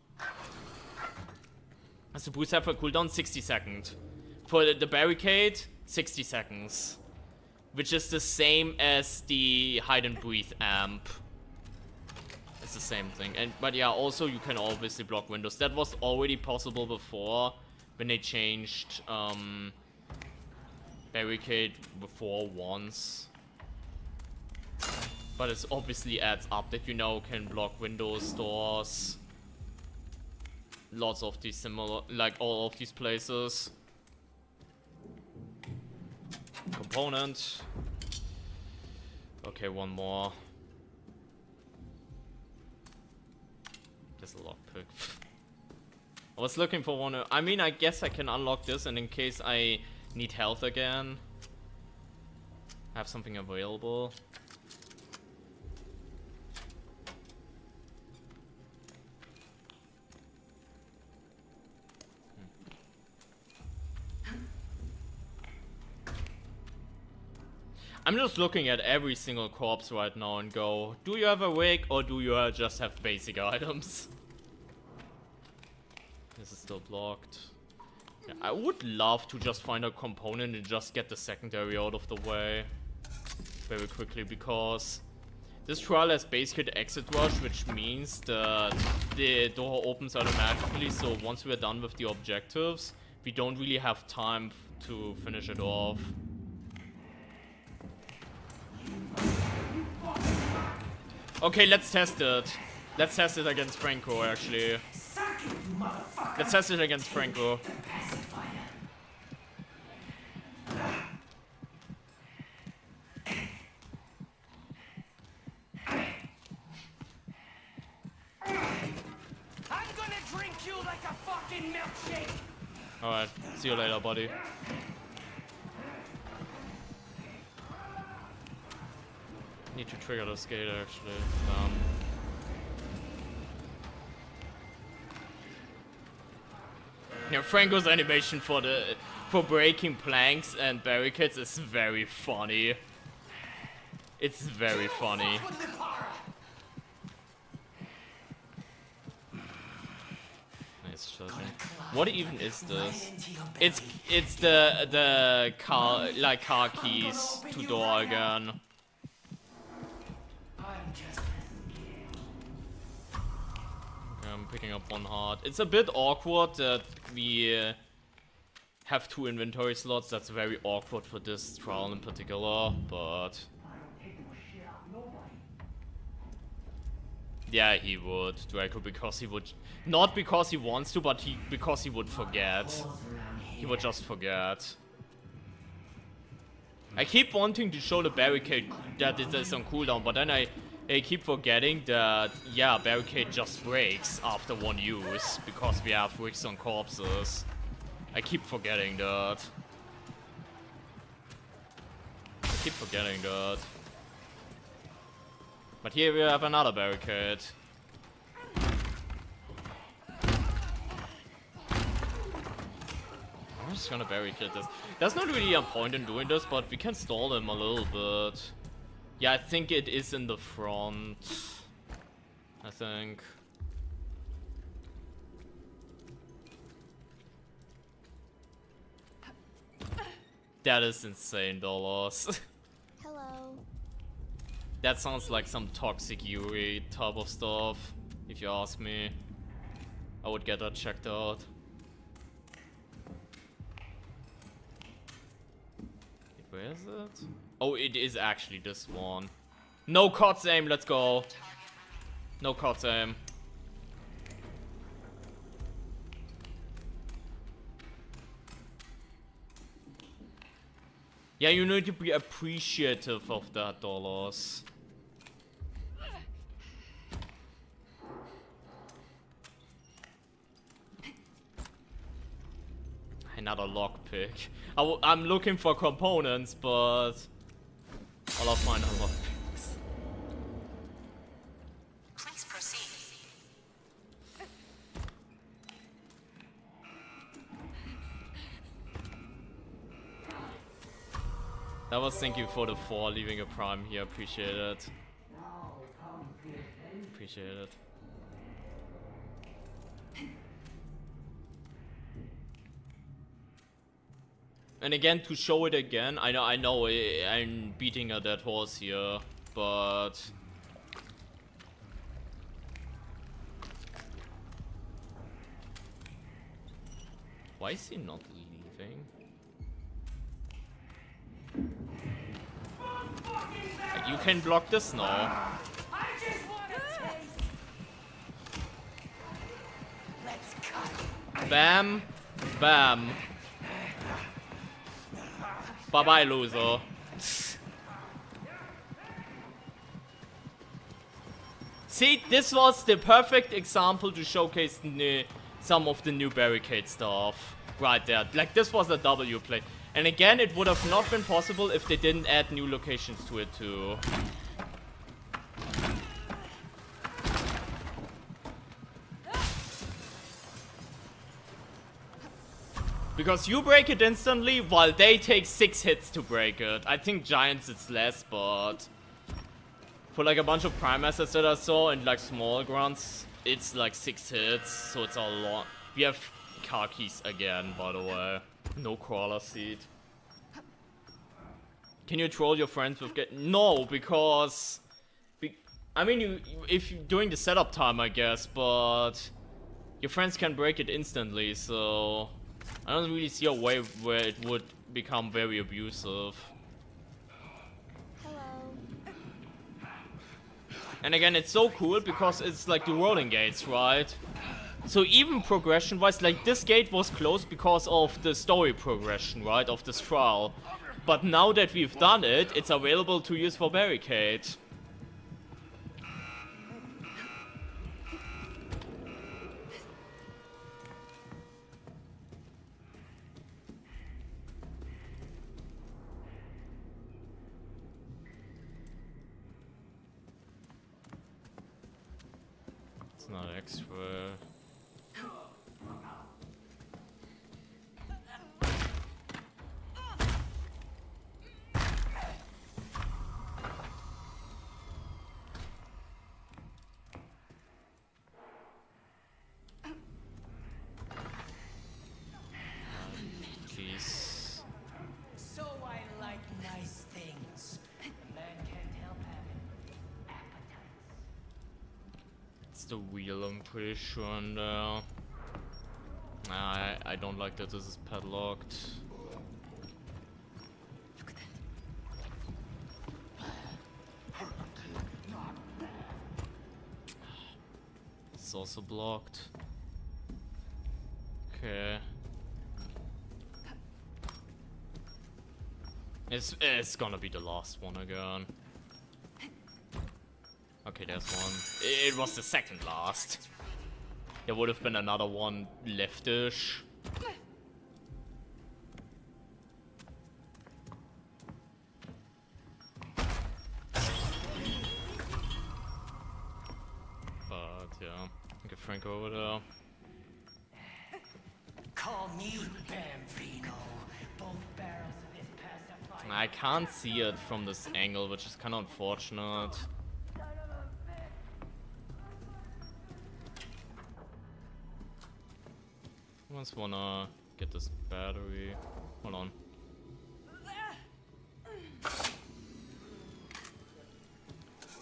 As the boost have a cooldown, 60 seconds. For the barricade, 60 seconds. Which is the same as the hide and breathe amp. It's the same thing. But yeah, also you can obviously block windows. That was already possible before, when they changed barricade before once. But it obviously adds up that you now can block windows, doors, lots of these similar, like all of these places. Component. Okay, one more. There's a lockpick. I was looking for one. I mean, I guess I can unlock this, and in case I need health again, have something available. I'm just looking at every single corpse right now and go, do you have a rig or do you just have basic items? This is still blocked. Yeah, I would love to just find a component and just get the secondary out of the way very quickly, because this trial has base kit exit rush, which means that the door opens automatically, so once we're done with the objectives, we don't really have time to finish it off. Okay, let's test it. Let's test it against Franco, actually. Let's test it against Franco. I'm gonna drink you like a fucking milkshake. Alright, see you later, buddy. Need to trigger the skate, actually. Yeah, Franco's animation for breaking planks and barricades is very funny. It's very funny. Nice shot. What even is this? It's the car, like car keys to door again. I'm picking up 1 heart. It's a bit awkward that we have 2 inventory slots. That's very awkward for this trial in particular, but... Yeah, he would, Draco, because he would... Not because he wants to, but because he would forget. He would just forget. I keep wanting to show the barricade that it is on cooldown, but then I keep forgetting that, yeah, barricade just breaks after 1 use, because we have wicks on corpses. I keep forgetting that. But here we have another barricade. I'm just gonna barricade this. There's not really a point in doing this, but we can stall him a little bit. Yeah, I think it is in the front. I think. That is insane, dollars. Hello. That sounds like some toxic Yuri type of stuff, if you ask me. I would get that checked out. Where is it? Oh, it is actually this one. No Kotz aim, let's go. No Kotz aim. Yeah, you need to be appreciative of that, dollars. Another lockpick. I'm looking for components, but I'll find a lockpicks. Please proceed. That was thank you for the 4 leaving a prime here. Appreciate it. Appreciate it. And again, to show it again, I know I'm beating a dead horse here, but why is he not leaving? You can block this now. Bam, bam. Bye bye, loser. See, this was the perfect example to showcase some of the new barricade stuff. Right there. Like, this was a W play. And again, it would have not been possible if they didn't add new locations to it too. Because you break it instantly, while they take 6 hits to break it. I think Giants it's less, but... For like a bunch of prime assets that I saw and like small grunts, it's like 6 hits, so it's a lot. We have car keys again, by the way. No crawler seat. Can you troll your friends with get... No, because... I mean, if you're doing the setup time, I guess, but... Your friends can break it instantly, so... I don't really see a way where it would become very abusive. Hello. And again, it's so cool because it's like the rolling gates, right? So even progression-wise, like this gate was closed because of the story progression, right? Of this trial. But now that we've done it, it's available to use for barricade. Not Xray. Please. So I like nice things. A man can't help having appetites. It's the wheel, I'm pretty sure, in there. Nah, I don't like that this is padlocked. Look at that. It's also blocked. Okay. It's gonna be the last one again. Okay, there's one. It was the second last. There would have been another one leftish. But yeah, get Frank over there. Call me Bambino. Both barrels of his pacifier. I can't see it from this angle, which is kind of unfortunate. I just wanna get this battery. Hold on.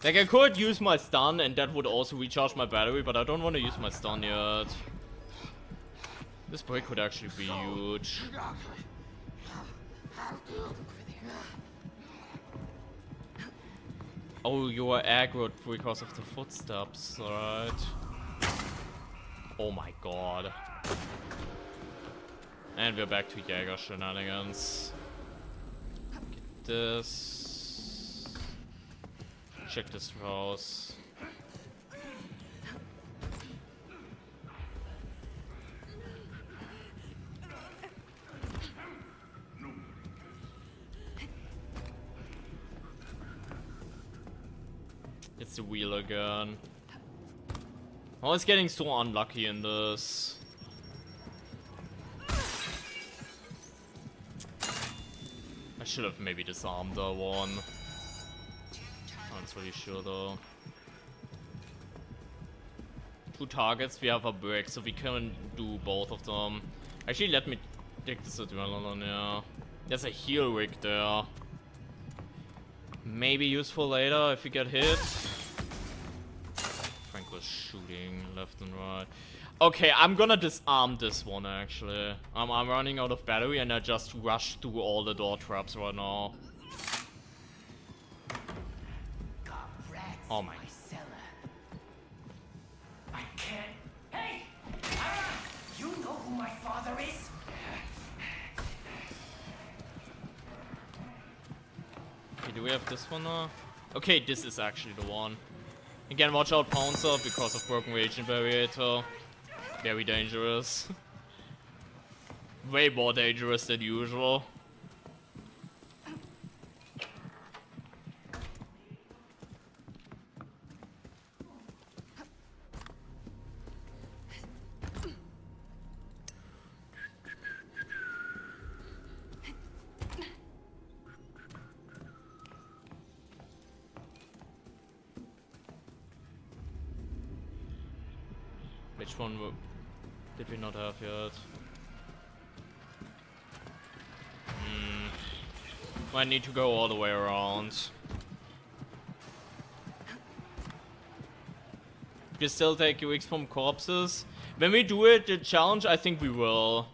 Like, I could use my stun and that would also recharge my battery, but I don't want to use my stun yet. This break could actually be huge. Oh, you are aggroed because of the footsteps, right? Oh my god. And we're back to Jäger shenanigans. Get this. Check this house. It's the wheel again. I was getting so unlucky in this. I should have maybe disarmed that one. I'm not really sure though. 2 targets, we have a brick, so we can do both of them. Actually, let me take this adrenaline, yeah. There's a heal rig there. Maybe useful later if we get hit. Frank was shooting left and right. Okay, I'm gonna disarm this one actually. I'm running out of battery and I just rushed through all the door traps right now. Got rats Oh in my. cellar. I can't. Hey! Ah! You know who my father is? Okay, do we have this one now? Okay, this is actually the one. Again, watch out Pouncer because of broken reagent variator. Very dangerous. Way more dangerous than usual. Which one did we not have yet? Might need to go all the way around. You still take UX from corpses? When we do it, the challenge, I think we will.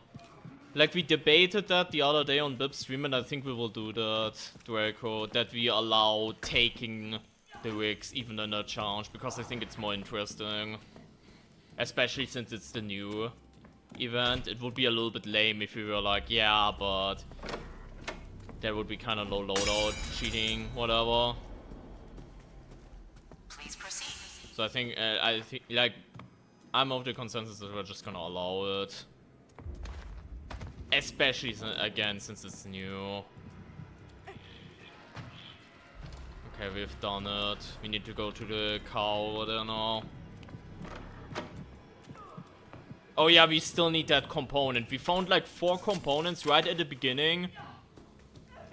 Like, we debated that the other day on Bib's stream, and I think we will do that, Draco. That we allow taking the rigs even in a challenge, because I think it's more interesting. Especially since it's the new event. It would be a little bit lame if we were like, yeah, but that would be kind of low loadout, cheating, whatever. Please proceed. So I think, like, I'm of the consensus that we're just gonna allow it. Especially, again, since it's new. Okay, we've done it. We need to go to the cow over there now. Oh yeah, we still need that component. We found like 4 components right at the beginning.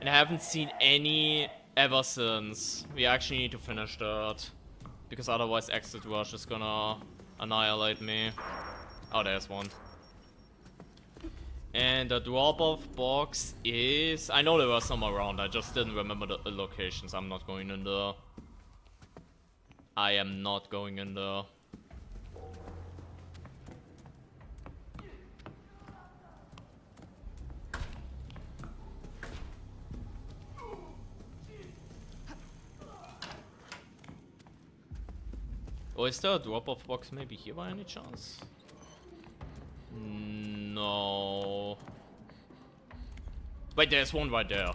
And I haven't seen any ever since. We actually need to finish that. Because otherwise Exit Rush is gonna annihilate me. Oh, there's one. And the drop-off box is... I know there were some around, I just didn't remember the locations. I'm not going in there. I am not going in there. Or is there a drop-off box maybe here by any chance? No. Wait, there's one right there.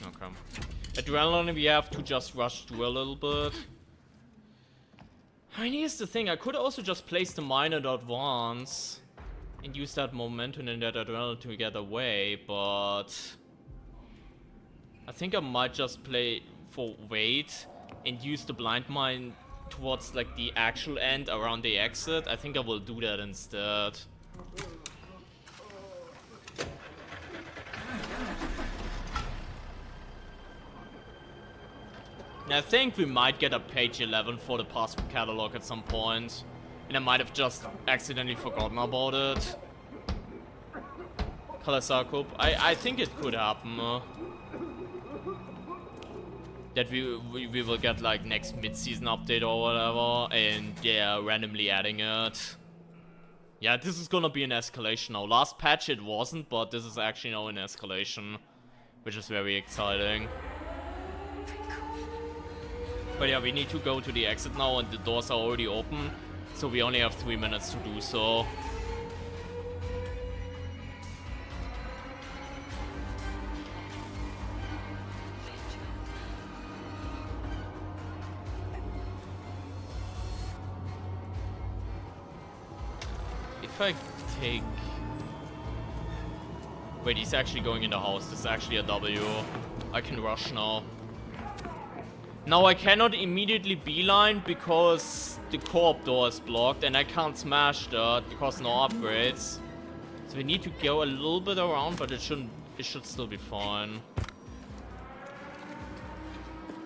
Okay. Adrenaline, we have to just rush through a little bit. I mean, here's the thing. I could also just place the mine at advance and use that momentum and that adrenaline to get away, but I think I might just play for wait and use the blind mine towards like the actual end around the exit. I think I will do that instead. And I think we might get a page 11 for the password catalog at some point. And I might have just accidentally forgotten about it. Color Sarkop. I think it could happen. That we will get like next mid-season update or whatever. And they're randomly adding it. Yeah, this is gonna be an escalation now. Last patch it wasn't, but this is actually now an escalation. Which is very exciting. But yeah, we need to go to the exit now and the doors are already open. So we only have 3 minutes to do so. If I take... Wait, he's actually going in the house. This is actually a W. I can rush now. Now I cannot immediately beeline because the co-op door is blocked and I can't smash that because no upgrades. So we need to go a little bit around, but it should still be fine.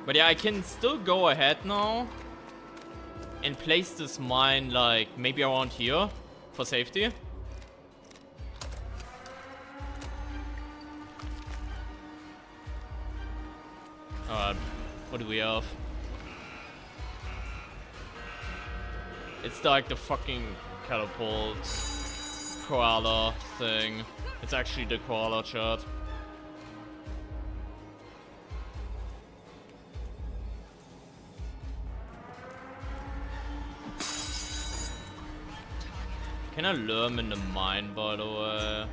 But yeah, I can still go ahead now and place this mine like maybe around here for safety. Alright. What do we have? It's like the fucking catapult koala thing. It's actually the koala chat. Can I lure him in the mine, by the way?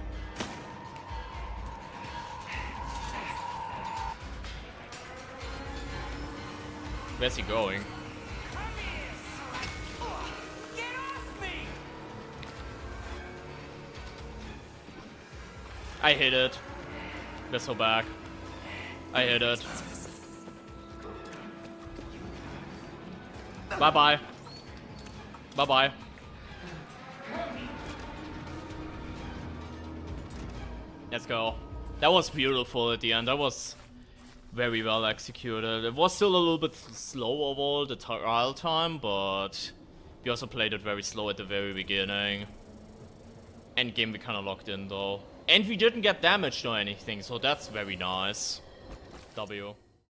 Where's he going? Get off me! I hit it. Missile back. I hit it. Bye-bye. Bye-bye. Let's go. That was beautiful at the end. That was very well executed. It was still a little bit slow overall, the trial time, but we also played it very slow at the very beginning. Endgame we kinda locked in though. And we didn't get damaged or anything, so that's very nice. W.